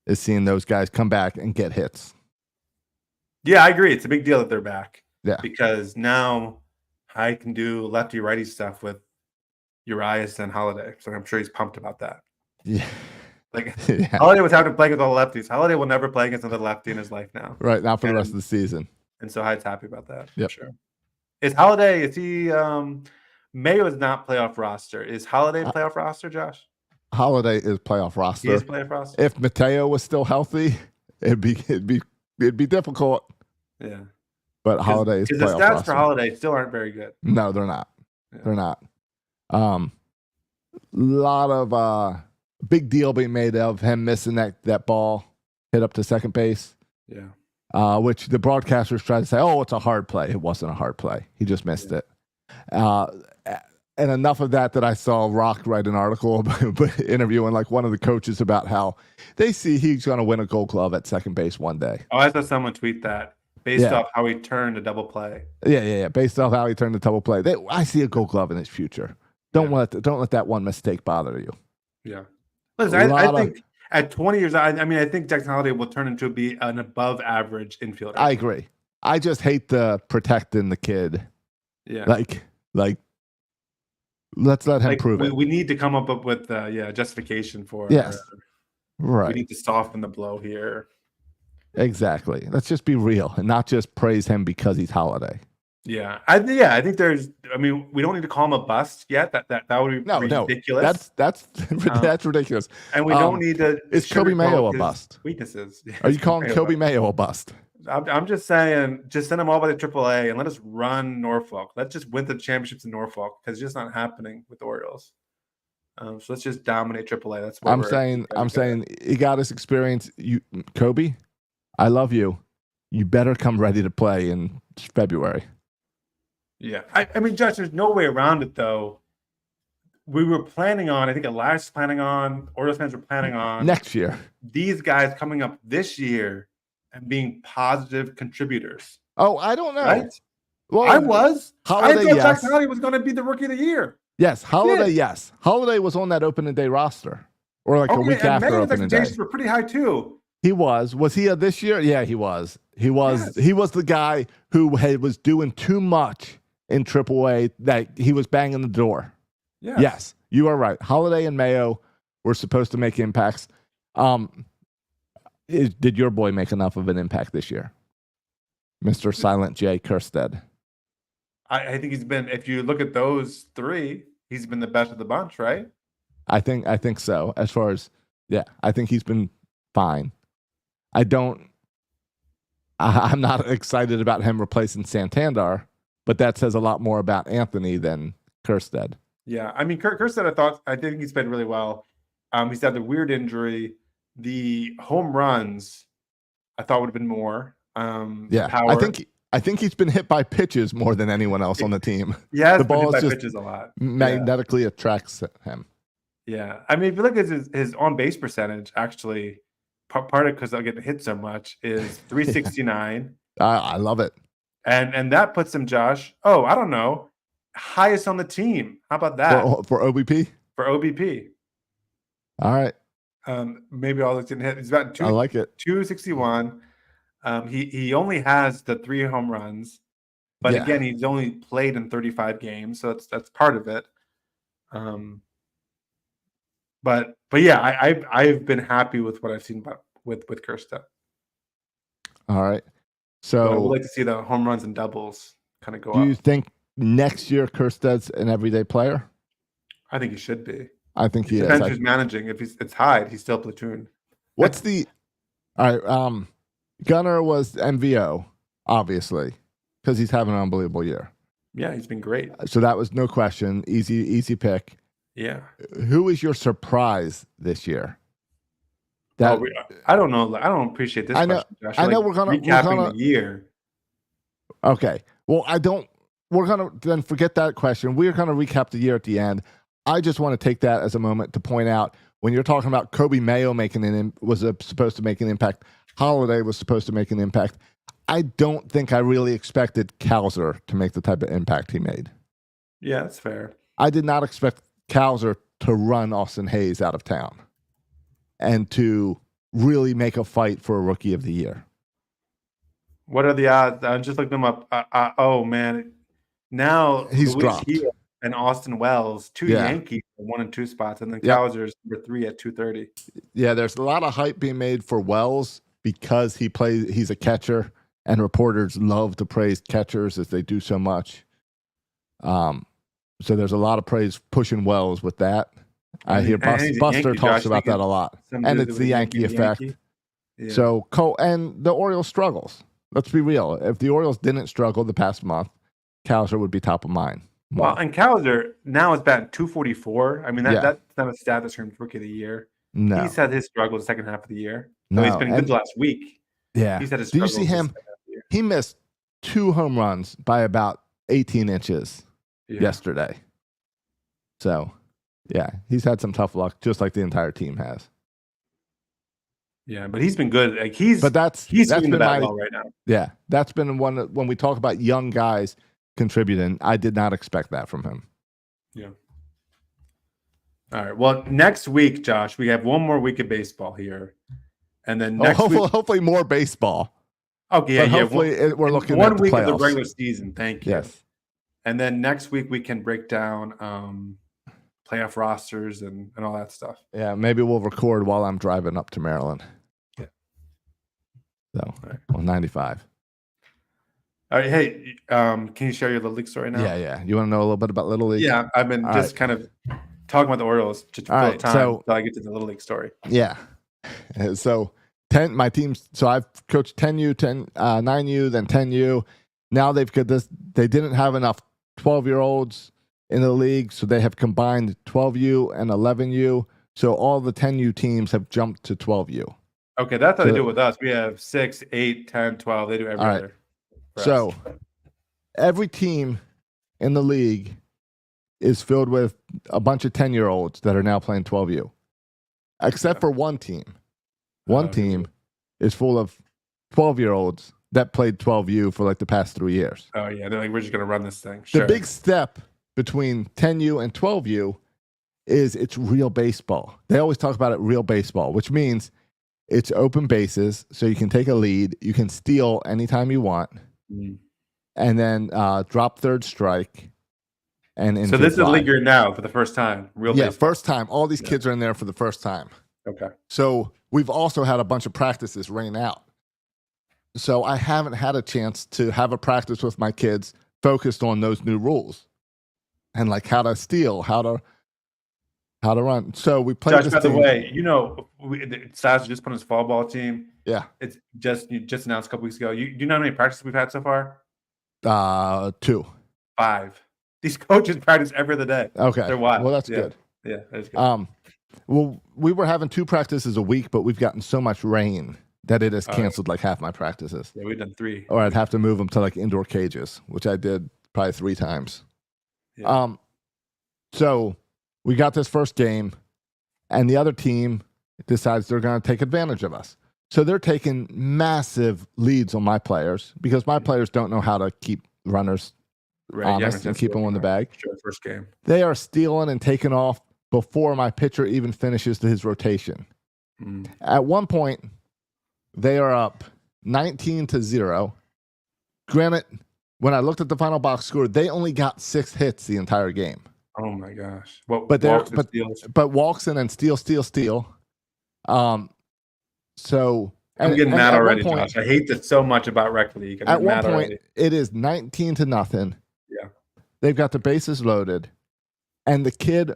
C: is seeing those guys come back and get hits.
B: Yeah, I agree. It's a big deal that they're back.
C: Yeah.
B: Because now I can do lefty-righty stuff with Urias and Holiday. So I'm sure he's pumped about that.
C: Yeah.
B: Holiday was having to play against all lefties. Holiday will never play against another lefty in his life now.
C: Right, not for the rest of the season.
B: And so Hyde's happy about that.
C: Yeah.
B: Sure. Is he Mayo is not playoff roster. Is Holiday playoff roster, Josh?
C: Holiday is playoff roster.
B: He is playoff roster.
C: If Mateo was still healthy, it'd be difficult.
B: Yeah.
C: But Holiday is playoff roster.
B: The stats for Holiday still aren't very good.
C: No, they're not. Yeah. They're not. Lot of big deal being made of him missing that ball hit up to second base.
B: Yeah.
C: Which the broadcasters tried to say, oh, it's a hard play. It wasn't a hard play. He just missed it. And enough of that I saw Rock write an article about interviewing like one of the coaches about how they see he's going to win a Gold Glove at second base one day.
B: Oh, I saw someone tweet that based off how he turned a double play.
C: Yeah. Based off how he turned a double play, I see a Gold Glove in his future. Don't let that one mistake bother you.
B: Yeah. Listen, I think at 20 years, I think Jackson Holiday will turn into be an above average infielder.
C: I agree. I just hate the protecting the kid
B: Yeah.
C: Like, let's let him
B: Like
C: prove it.
B: we need to come up with justification for
C: Yes,
B: we
C: right.
B: need to soften the blow here.
C: Exactly. Let's just be real and not just praise him because he's Holiday.
B: Yeah. I think there's I mean, we don't need to call him a bust yet. That would be
C: No,
B: ridiculous.
C: that's that's ridiculous.
B: And we don't need to
C: Is Kobe Mayo a
B: his
C: bust?
B: weaknesses.
C: Are you calling Kobe Mayo a bust?
B: I'm just saying, just send them all by the AAA and let us run Norfolk. Let's just win the championships in Norfolk because it's just not happening with the Orioles. So let's just dominate AAA. That's what
C: I'm saying he got his experience. Kobe, I love you. You better come ready to play in February.
B: Yeah. I mean, Josh, there's no way around it, though. We were planning on, I think Elias was planning on, Orioles fans were planning on
C: Next year.
B: these guys coming up this year and being positive contributors.
C: Oh, I don't know.
B: Right?
C: Well,
B: I was.
C: Holiday,
B: I thought
C: yes.
B: Jack Holiday was going to be the rookie of the year.
C: Yes, Holiday,
B: did.
C: yes. Holiday was on that opening day roster. Or like a week
B: and
C: after
B: Mayo's
C: opening day.
B: expectations were pretty high, too.
C: He was. Was he this year? Yeah, he was. He was.
B: Yes.
C: He was the guy who was doing too much in AAA that he was banging the door. Yes, you are right. Holiday and Mayo were supposed to make impacts. Did your boy make enough of an impact this year, Mr. Silent J. Kirstead?
B: I think he's been. If you look at those three, he's been the best of the bunch, right?
C: I think so. As far as I think he's been fine. I'm not excited about him replacing Santander, but that says a lot more about Anthony than Kirstead.
B: Yeah, I mean, Kirstead, I think he's played really well. He's had the weird injury. The home runs, I thought would have been more.
C: Power. I think he's been hit by pitches more than anyone else on the team.
B: Yeah,
C: the ball
B: hit by
C: just
B: pitches a lot.
C: Magnetically attracts him.
B: Yeah, I mean, if you look at his on base percentage, actually, part of because I'll get hit so much is 369.
C: I love it,
B: and that puts him, Josh. Oh, I don't know, highest on the team. How about that
C: for OBP?
B: For OBP.
C: All right.
B: Maybe I'll look at hit. He's about
C: I like it.
B: 261. He only has the 3 home runs, but again, he's only played in 35 games, so that's part of it. But yeah, I've been happy with what I've seen with Kirstead.
C: All right. So
B: I would like to see the home runs and doubles kind of go up.
C: Do you think next year Kirstead's an everyday player?
B: I think he should be.
C: I think he is.
B: Depends who's managing. If it's Hyde, he's still platoon.
C: What's the all right? Gunnar was MVO, obviously, because he's having an unbelievable year.
B: Yeah, he's been great.
C: So that was no question. Easy pick.
B: Yeah.
C: Who is your surprise this year?
B: I don't know. I don't appreciate this.
C: I know.
B: Question, Josh.
C: I know. We're gonna
B: recapping the year.
C: Okay. Well, we're gonna then forget that question. We're gonna recap the year at the end. I just want to take that as a moment to point out when you're talking about Kobe Mayo supposed to make an impact. Holiday was supposed to make an impact. I don't think I really expected Cowser to make the type of impact he made.
B: Yeah, that's fair.
C: I did not expect Cowser to run Austin Hayes out of town and to really make a fight for a Rookie of the Year.
B: What are the odds? I just looked them up. Oh man, now
C: he's
B: Luis
C: dropped.
B: Gil and Austin Wells, 2 Yankees, 1 and 2 spots, and then Cowser's number 3 at 230.
C: Yeah, there's a lot of hype being made for Wells because he's a catcher, and reporters love to praise catchers as they do so much. So there's a lot of praise pushing Wells with that. I hear Buster talks about that a lot, and it's the Yankee effect. Yeah. So Cole and the Orioles struggles. Let's be real. If the Orioles didn't struggle the past month, Cowser would be top of mind.
B: Well, and Cowser now is batting 244. I mean, that's not a stat that's earned Rookie of the Year.
C: No.
B: He's had his struggle the second half of the year.
C: No,
B: he's been good the last week.
C: Yeah.
B: He's had his
C: Do you see him? He missed 2 home runs by about 18 inches yesterday. So, yeah, he's had some tough luck, just like the entire team has.
B: Yeah, but he's been good. Like he's
C: been
B: the bat well right now.
C: Yeah, that's been one that when we talk about young guys contributing, I did not expect that from him.
B: Yeah. All right. Well, next week, Josh, we have one more week of baseball here, and then next week,
C: hopefully more baseball.
B: Okay, yeah.
C: Hopefully, we're looking
B: one
C: at the
B: week
C: playoffs.
B: of the regular season. Thank you.
C: Yes.
B: And then next week we can break down playoff rosters and all that stuff.
C: Yeah, maybe we'll record while I'm driving up to Maryland.
B: Yeah.
C: So,
B: right.
C: well, 95.
B: All right. Hey, can you share your Little League story now?
C: Yeah. You want to know a little bit about Little League?
B: Yeah, I've been just kind of talking about the Orioles just to fill time until I get to the Little League story.
C: Yeah. So my teams. So I've coached 10U, 9U, then 10U. Now they've got this. They didn't have enough 12-year-olds in the league, so they have combined 12U and 11U. So all the 10U teams have jumped to 12U.
B: Okay, that's how they do it with us. We have 6, 8, 10, 12. They do every other.
C: So every team in the league is filled with a bunch of 10-year-olds that are now playing 12U, except for one team. One team is full of 12-year-olds that played 12U for like the past 3 years.
B: Oh, yeah. They're like, we're just going to run this thing.
C: The big step between 10U and 12U is it's real baseball. They always talk about it real baseball, which means it's open bases, so you can take a lead. You can steal anytime you want. And then drop third strike. So
B: this is the league you're now for the first time.
C: Baseball. First time. All these kids are in there for the first time.
B: Okay.
C: So we've also had a bunch of practices rain out. So I haven't had a chance to have a practice with my kids focused on those new rules and like how to steal, how to run. So we played
B: Josh,
C: this
B: by the
C: team.
B: way, Saz just put on his fall ball team.
C: Yeah.
B: It's just announced a couple weeks ago. Do you know how many practices we've had so far?
C: 2.
B: 5. These coaches practice every other day.
C: Okay.
B: They're wild.
C: Well, that's good.
B: Yeah, that's good.
C: Well, we were having 2 practices a week, but we've gotten so much rain that it has canceled like half my practices.
B: Yeah, we've done 3.
C: Or I'd have to move them to like indoor cages, which I did probably 3 times.
B: Yeah.
C: So we got this first game, and the other team decides they're going to take advantage of us. So they're taking massive leads on my players because my players don't know how to keep runners honest and keep them in the bag.
B: Sure, first game.
C: They are stealing and taking off before my pitcher even finishes his rotation. At one point, they are up 19-0. Granted, when I looked at the final box score, they only got 6 hits the entire game.
B: Oh my gosh!
C: But walks in and steal. So
B: I'm getting mad already, Josh. I hate this so much about rec league.
C: At one point, it is 19-0.
B: Yeah,
C: they've got the bases loaded, and the kid,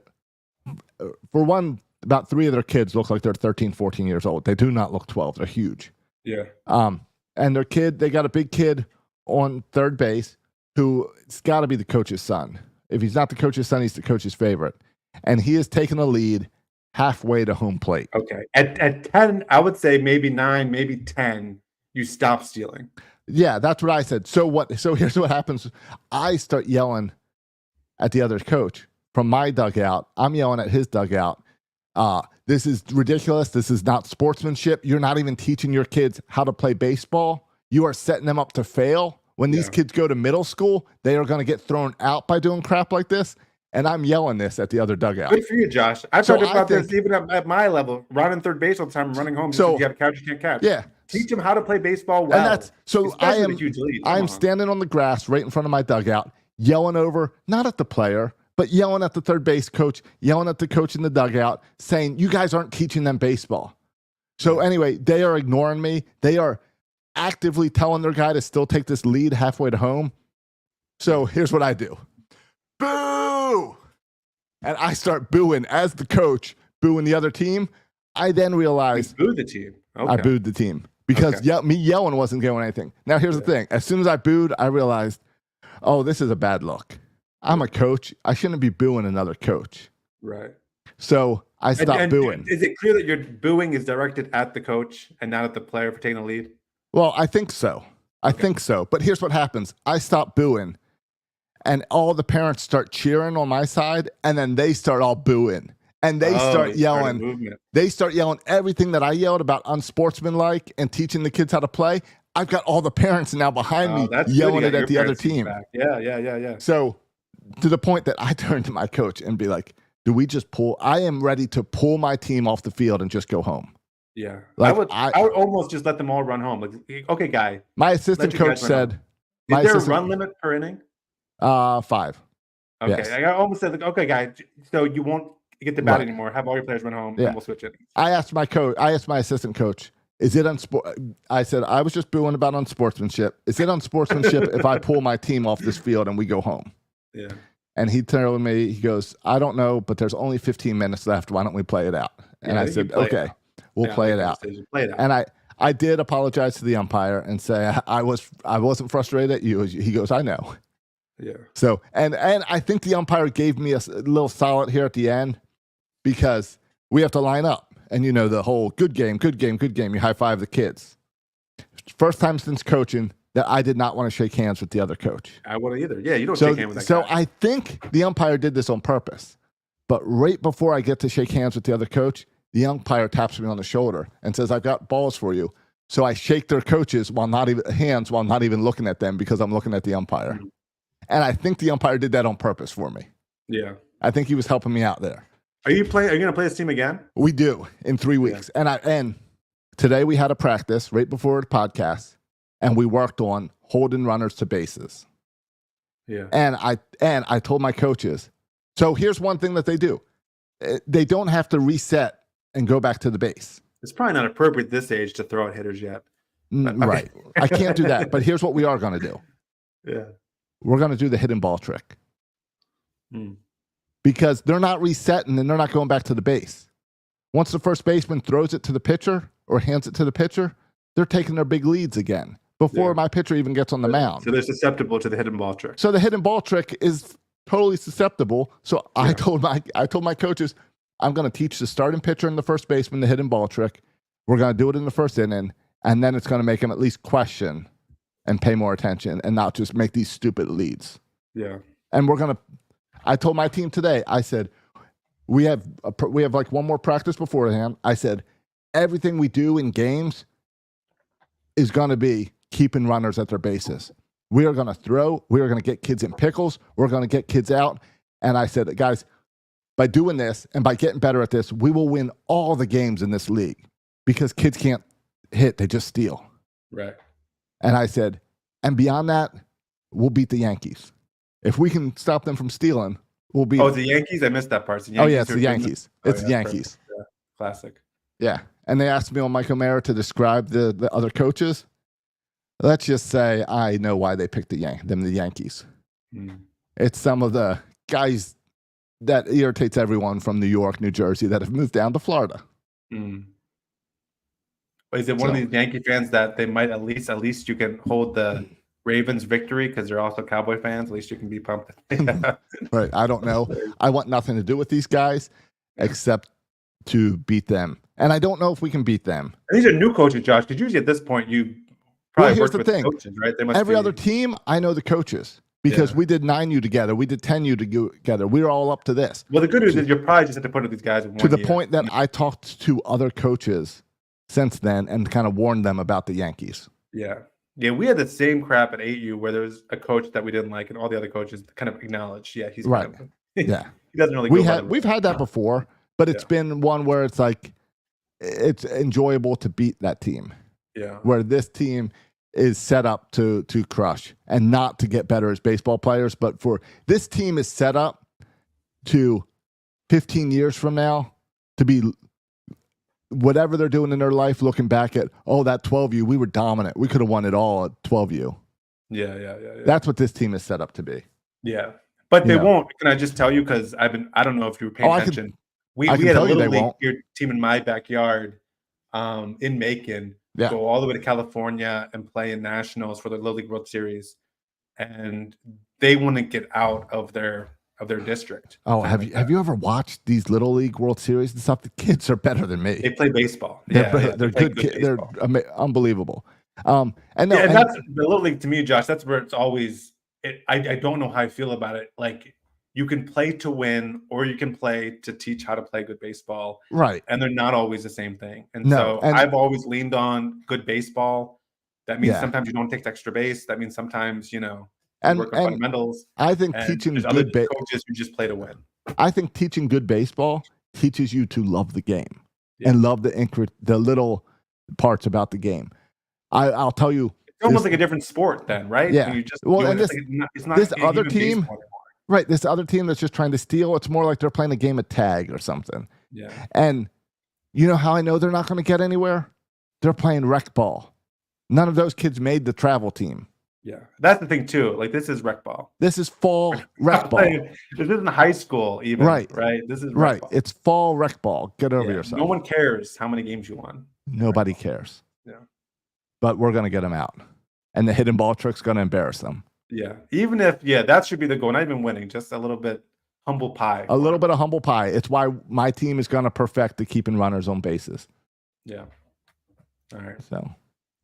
C: for one, about 3 of their kids look like they're 13, 14 years old. They do not look 12. They're huge.
B: Yeah.
C: And they got a big kid on third base who it's got to be the coach's son. If he's not the coach's son, he's the coach's favorite. And he has taken a lead halfway to home plate.
B: Okay. At 10, I would say maybe 9, maybe 10, you stop stealing.
C: Yeah, that's what I said. So here's what happens. I start yelling at the other coach from my dugout. I'm yelling at his dugout. This is ridiculous. This is not sportsmanship. You're not even teaching your kids how to play baseball. You are setting them up to fail. When these kids go to middle school, they are going to get thrown out by doing crap like this. And I'm yelling this at the other dugout.
B: Good for you, Josh. I've talked about this even at my level, running third base all the time and running home. So you got to catch, you can't catch.
C: Yeah.
B: Teach them how to play baseball well.
C: And I'm standing on the grass right in front of my dugout, yelling over, not at the player, but yelling at the third base coach, yelling at the coach in the dugout, saying, you guys aren't teaching them baseball. So anyway, they are ignoring me. They are actively telling their guy to still take this lead halfway to home. So here's what I do. Boo! And I start booing as the coach, booing the other team. I then realize
B: you booed the team. Okay.
C: I booed the team because me yelling wasn't going anything. Now here's the thing. As soon as I booed, I realized, oh, this is a bad look. I'm a coach. I shouldn't be booing another coach.
B: Right.
C: So I stopped booing.
B: Is it clear that your booing is directed at the coach and not at the player for taking the lead?
C: Well, I think so. I think so. But here's what happens. I stop booing, and all the parents start cheering on my side, and then they start all booing. And they start yelling. They start yelling everything that I yelled about unsportsmanlike and teaching the kids how to play. I've got all the parents now behind me yelling it at the other team.
B: Yeah.
C: So to the point that I turned to my coach and be like, do we just pull? I am ready to pull my team off the field and just go home.
B: Yeah.
C: Like,
B: I would almost just let them all run home. Like, okay, guy.
C: My assistant coach said,
B: is there a run limit per inning?
C: 5.
B: Okay,
C: Yes.
B: I almost said, like, okay, guys, so you won't get the bat anymore. Have all your players run home,
C: Yeah.
B: and we'll switch it.
C: I asked my assistant coach, is it I said, I was just booing about unsportsmanship. Is it unsportsmanship if I pull my team off this field and we go home?
B: Yeah.
C: And he told me, he goes, I don't know, but there's only 15 minutes left. Why don't we play it out? And I said, okay, we'll play it out.
B: Play it out.
C: And I did apologize to the umpire and say I wasn't frustrated at you. He goes, I know.
B: Yeah.
C: So and I think the umpire gave me a little solid here at the end because we have to line up. And you know the whole good game. You high five the kids. First time since coaching that I did not want to shake hands with the other coach.
B: I wouldn't either. Yeah, you don't shake hands with that guy.
C: So I think the umpire did this on purpose. But right before I get to shake hands with the other coach, the umpire taps me on the shoulder and says, I've got balls for you. So I shake their coaches while not even looking at them because I'm looking at the umpire. Mm-hmm. And I think the umpire did that on purpose for me.
B: Yeah.
C: I think he was helping me out there.
B: Are you going to play this team again?
C: We do in 3 weeks. Yeah. And today we had a practice right before the podcast, and we worked on holding runners to bases.
B: Yeah.
C: And I told my coaches, so here's one thing that they do. They don't have to reset and go back to the base.
B: It's probably not appropriate at this age to throw at hitters yet.
C: But, okay. Right. I can't do that. But here's what we are going to do.
B: Yeah.
C: We're going to do the hidden ball trick. Because they're not resetting and they're not going back to the base. Once the first baseman throws it to the pitcher or hands it to the pitcher, they're taking their big leads again before my pitcher even gets on the mound.
B: So they're susceptible to the hidden ball trick.
C: So the hidden ball trick is totally susceptible. So I told my coaches, I'm going to teach the starting pitcher and the first baseman the hidden ball trick. We're going to do it in the first inning, and then it's going to make them at least question and pay more attention and not just make these stupid leads.
B: Yeah.
C: And I told my team today, I said, we have like one more practice beforehand. I said, everything we do in games is going to be keeping runners at their bases. We are going to throw. We are going to get kids in pickles. We're going to get kids out. And I said, guys, by doing this and by getting better at this, we will win all the games in this league because kids can't hit. They just steal.
B: Right.
C: And I said, and beyond that, we'll beat the Yankees. If we can stop them from stealing, we'll beat.
B: Oh, the Yankees? I missed that part.
C: It's the Yankees. It's the Yankees.
B: Yeah. Classic.
C: Yeah. And they asked me on Mike O'Mara to describe the other coaches. Let's just say I know why they picked the Yankees. It's some of the guys that irritates everyone from New York, New Jersey that have moved down to Florida.
B: Is it one of these Yankee fans that they might at least you can hold the Ravens victory because they're also Cowboy fans? At least you can be pumped.
C: Right. I don't know. I want nothing to do with these guys except to beat them. And I don't know if we can beat them.
B: And these are new coaches, Josh, because usually at this point you probably worked with the coaches, right? They must
C: Every other team, I know the coaches because we did 9U together. We did 10U together. We were all up to this.
B: Well, the good news is you probably just have to put these guys in one
C: to the point that I talked to other coaches since then and kind of warned them about the Yankees.
B: Yeah. Yeah, we had the same crap at 8U where there was a coach that we didn't like and all the other coaches kind of acknowledged, he's
C: right.
B: Yeah. He doesn't really
C: we've had that before, but it's been one where it's like it's enjoyable to beat that team.
B: Yeah.
C: Where this team is set up to crush and not to get better as baseball players, but for this team is set up to 15 years from now to be whatever they're doing in their life, looking back at, that 12U, we were dominant. We could have won it all at 12U.
B: Yeah.
C: That's what this team is set up to be.
B: Yeah. But they won't. Can I just tell you? Because I don't know if you were paying attention. We had a little league team in my backyard in Macon go all the way to California and play in nationals for the Little League World Series. And they wouldn't get out of their district.
C: Oh, have you ever watched these Little League World Series and stuff? The kids are better than me.
B: They play baseball.
C: They're good kids. They're unbelievable.
B: And that's the Little League to me, Josh. That's where it's always. I don't know how I feel about it. Like you can play to win, or you can play to teach how to play good baseball.
C: Right.
B: And they're not always the same thing. And I've always leaned on good baseball. That means sometimes you don't take extra base. That means sometimes and work on fundamentals.
C: I think teaching good
B: coaches who just play to win.
C: I think teaching good baseball teaches you to love the game and love the little parts about the game. I'll tell you,
B: almost like a different sport then, right?
C: Yeah.
B: When you just
C: Well,
B: doing
C: and
B: it,
C: this
B: it's not
C: this
B: even
C: other team,
B: baseball anymore.
C: right? This other team that's just trying to steal. It's more like they're playing a game of tag or something.
B: Yeah.
C: And you know how I know they're not going to get anywhere? They're playing rec ball. None of those kids made the travel team.
B: Yeah, that's the thing too. Like this is rec ball.
C: This is fall rec ball.
B: This isn't high school even.
C: Right.
B: Right. This is rec
C: Right.
B: ball.
C: It's fall rec ball. Get over
B: Yeah,
C: yourself.
B: no one cares how many games you won.
C: Nobody cares.
B: Yeah.
C: But we're going to get them out. And the hidden ball trick's going to embarrass them.
B: Yeah. Even if, that should be the goal. Not even winning, just a little bit humble pie.
C: A little bit of humble pie. It's why my team is going to perfect the keeping runners on bases.
B: Yeah. All right.
C: So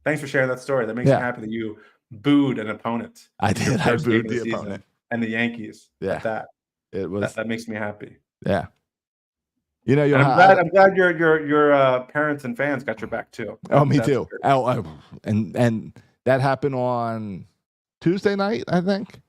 B: thanks for sharing that story. That makes me happy that you booed an opponent.
C: I did. I booed the opponent.
B: And the Yankees.
C: Yeah.
B: It was that makes me happy.
C: Yeah. You know,
B: I'm glad your parents and fans got your back too.
C: Oh, me too. And that happened on Tuesday night, I think.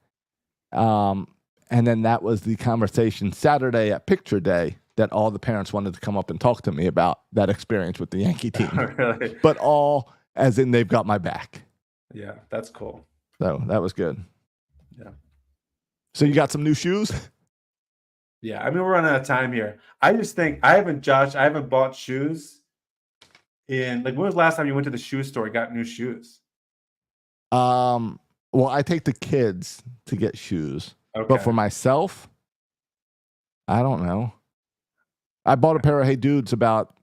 C: And then that was the conversation Saturday at Picture Day that all the parents wanted to come up and talk to me about that experience with the Yankee team.
B: Really?
C: But all as in they've got my back.
B: Yeah, that's cool.
C: So that was good.
B: Yeah.
C: So you got some new shoes?
B: Yeah, I mean, we're running out of time here. I just think I haven't bought shoes in, like, when was the last time you went to the shoe store and got new shoes?
C: Well, I take the kids to get shoes.
B: Okay.
C: But for myself, I don't know. I bought a pair of Hey Dudes about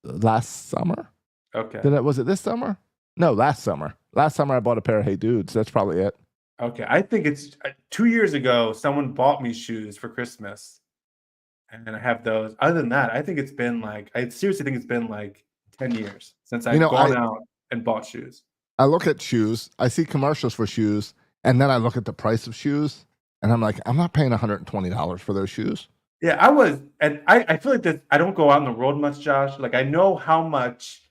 C: last summer.
B: Okay.
C: Was it this summer? No, last summer. Last summer I bought a pair of Hey Dudes. That's probably it.
B: Okay. I think it's 2 years ago, someone bought me shoes for Christmas. And I have those. Other than that, I think it's been like, I seriously think it's been like 10 years since I've gone out and bought shoes.
C: I look at shoes, I see commercials for shoes, and then I look at the price of shoes, and I'm like, I'm not paying $120 for those shoes.
B: Yeah, I was, and I feel like this. I don't go out in the world much, Josh. Like I know how much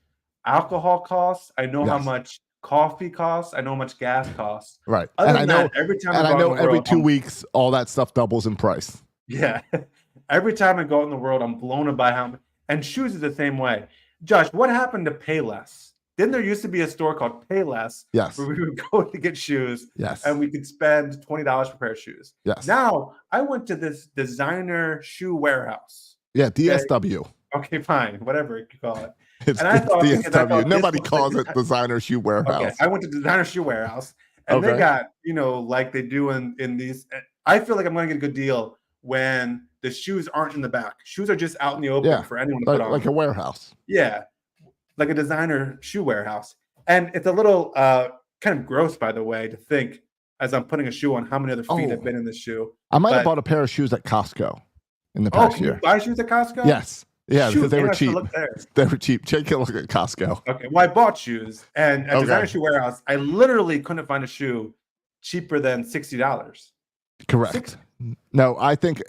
B: alcohol costs. I know how much coffee costs. I know how much gas costs.
C: Right.
B: Other
C: and
B: than
C: I know
B: that, every time
C: and I know every
B: world,
C: 2 weeks all that stuff doubles in price.
B: Yeah. Every time I go out in the world, I'm blown by how much. And shoes is the same way. Josh, what happened to Payless? Didn't there used to be a store called Payless?
C: Yes.
B: Where we would go to get shoes.
C: Yes.
B: And we could spend $20 for a pair of shoes.
C: Yes.
B: Now I went to this designer shoe warehouse.
C: Yeah, DSW.
B: Okay, fine, whatever you call it.
C: It's DSW. Nobody calls it designer shoe warehouse.
B: Okay, I went to designer shoe warehouse, and they got, like they do in these. I feel like I'm going to get a good deal when the shoes aren't in the back. Shoes are just out in the open for anyone to put on.
C: Like a warehouse.
B: Yeah, like a designer shoe warehouse. And it's a little kind of gross, by the way, to think as I'm putting a shoe on how many other feet have been in this shoe.
C: I might have bought a pair of shoes at Costco in the past year.
B: You buy shoes at Costco?
C: Yes. Yeah, because they were cheap. They were cheap. Take a look at Costco.
B: Okay. Well, I bought shoes, and at Designer Shoe Warehouse, I literally couldn't find a shoe cheaper than $60.
C: Correct.
B: 60.
C: No, I think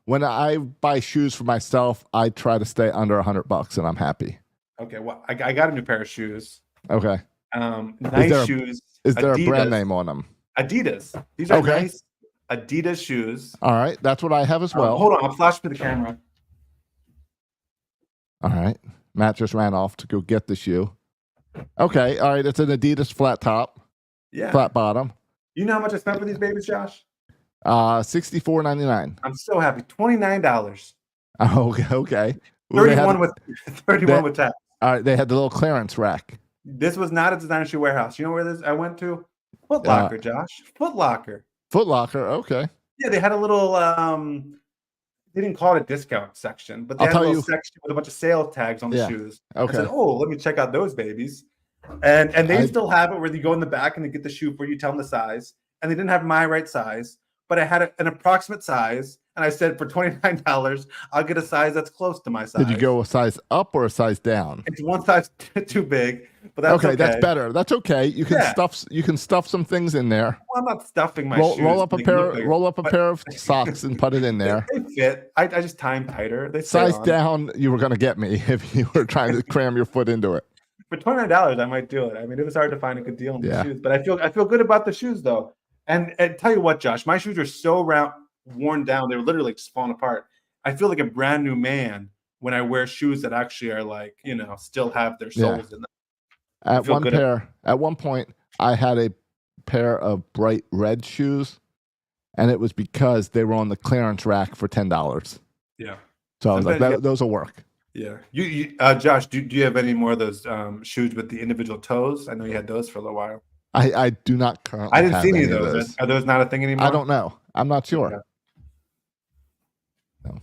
C: when I buy shoes for myself, I try to stay under $100, and I'm happy.
B: Okay. Well, I got a new pair of shoes.
C: Okay.
B: Nice shoes.
C: Is there a brand name on them?
B: Adidas. These are nice Adidas shoes.
C: All right. That's what I have as well.
B: Hold on. I'll flash to the camera.
C: All right. Matt just ran off to go get the shoe. Okay. All right. It's an Adidas flat top.
B: Yeah.
C: Flat bottom.
B: You know how much I spent for these babies, Josh?
C: $64.99.
B: I'm so happy. $29.
C: Oh, okay.
B: 31 with tax.
C: All right. They had the little clearance rack.
B: This was not a Designer Shoe Warehouse. You know where I went to? Foot Locker, Josh. Foot Locker.
C: Foot Locker. Okay.
B: Yeah, they had a little. They didn't call it a discount section, but they had a little section with a bunch of sale tags on the shoes.
C: Okay.
B: I said, "Oh, let me check out those babies," and they still have it where you go in the back and they get the shoe for you, tell them the size, and they didn't have my right size, but I had an approximate size, and I said for $29, I'll get a size that's close to my size.
C: Did you go a size up or a size down?
B: It's one size too big, but that's okay.
C: That's better. That's okay. You can stuff some things in there.
B: Well, I'm not stuffing my shoes.
C: Roll up a pair of socks and put it in there.
B: They fit. I just tie them tighter. They
C: size down. You were going to get me if you were trying to cram your foot into it.
B: For $29, I might do it. I mean, it was hard to find a good deal on the shoes, but I feel good about the shoes though. And tell you what, Josh, my shoes are so worn down. They're literally just falling apart. I feel like a brand new man when I wear shoes that actually are like, still have their soles in them.
C: At one point, I had a pair of bright red shoes, and it was because they were on the clearance rack for $10.
B: Yeah.
C: So I was like,
B: Sometimes
C: those will work.
B: Yeah. Josh, do you have any more of those shoes with the individual toes? I know you had those for a little while.
C: I do not currently
B: I didn't
C: have
B: see any of
C: of
B: those. Are those not a thing anymore?
C: I don't know. I'm not sure.
B: Okay.
C: No.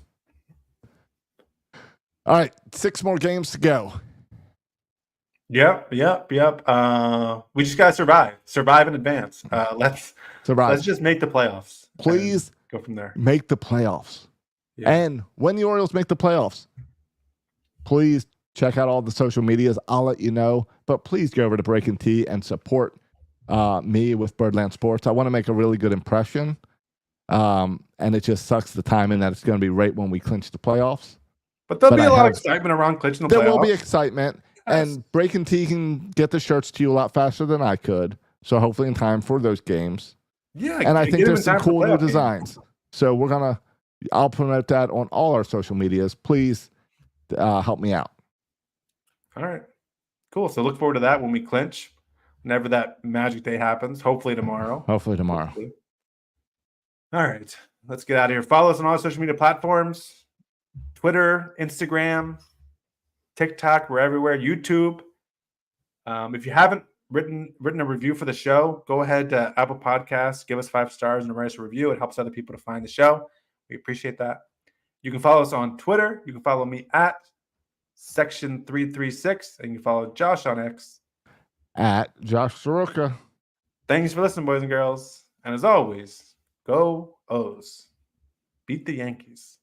C: All right, 6 more games to go.
B: Yep. We just gotta survive in advance. Let's
C: Survive.
B: just make the playoffs.
C: Please
B: go from there.
C: make the playoffs.
B: Yeah.
C: And when the Orioles make the playoffs, please check out all the social medias. I'll let you know. But please go over to Breaking Tea and support me with Birdland Sports. I want to make a really good impression. And it just sucks the timing that it's going to be right when we clinch the playoffs.
B: But there'll be a lot of excitement around clinching the playoffs.
C: There will be excitement. Yes. And Breaking Tea can get the shirts to you a lot faster than I could. So hopefully in time for those games.
B: Yeah.
C: And I think there's some cool new designs. So I'll promote that on all our social medias. Please help me out.
B: All right. Cool. So look forward to that when we clinch, whenever that magic day happens. Hopefully tomorrow.
C: Hopefully.
B: All right. Let's get out of here. Follow us on all social media platforms. Twitter, Instagram, TikTok, we're everywhere. YouTube. If you haven't written a review for the show, go ahead to Apple Podcasts, give us 5 stars and write us a review. It helps other people to find the show. We appreciate that. You can follow us on Twitter. You can follow me at Section336, and you can follow Josh on X
C: at Josh Soroka.
B: Thanks for listening, boys and girls. And as always, go O's. Beat the Yankees.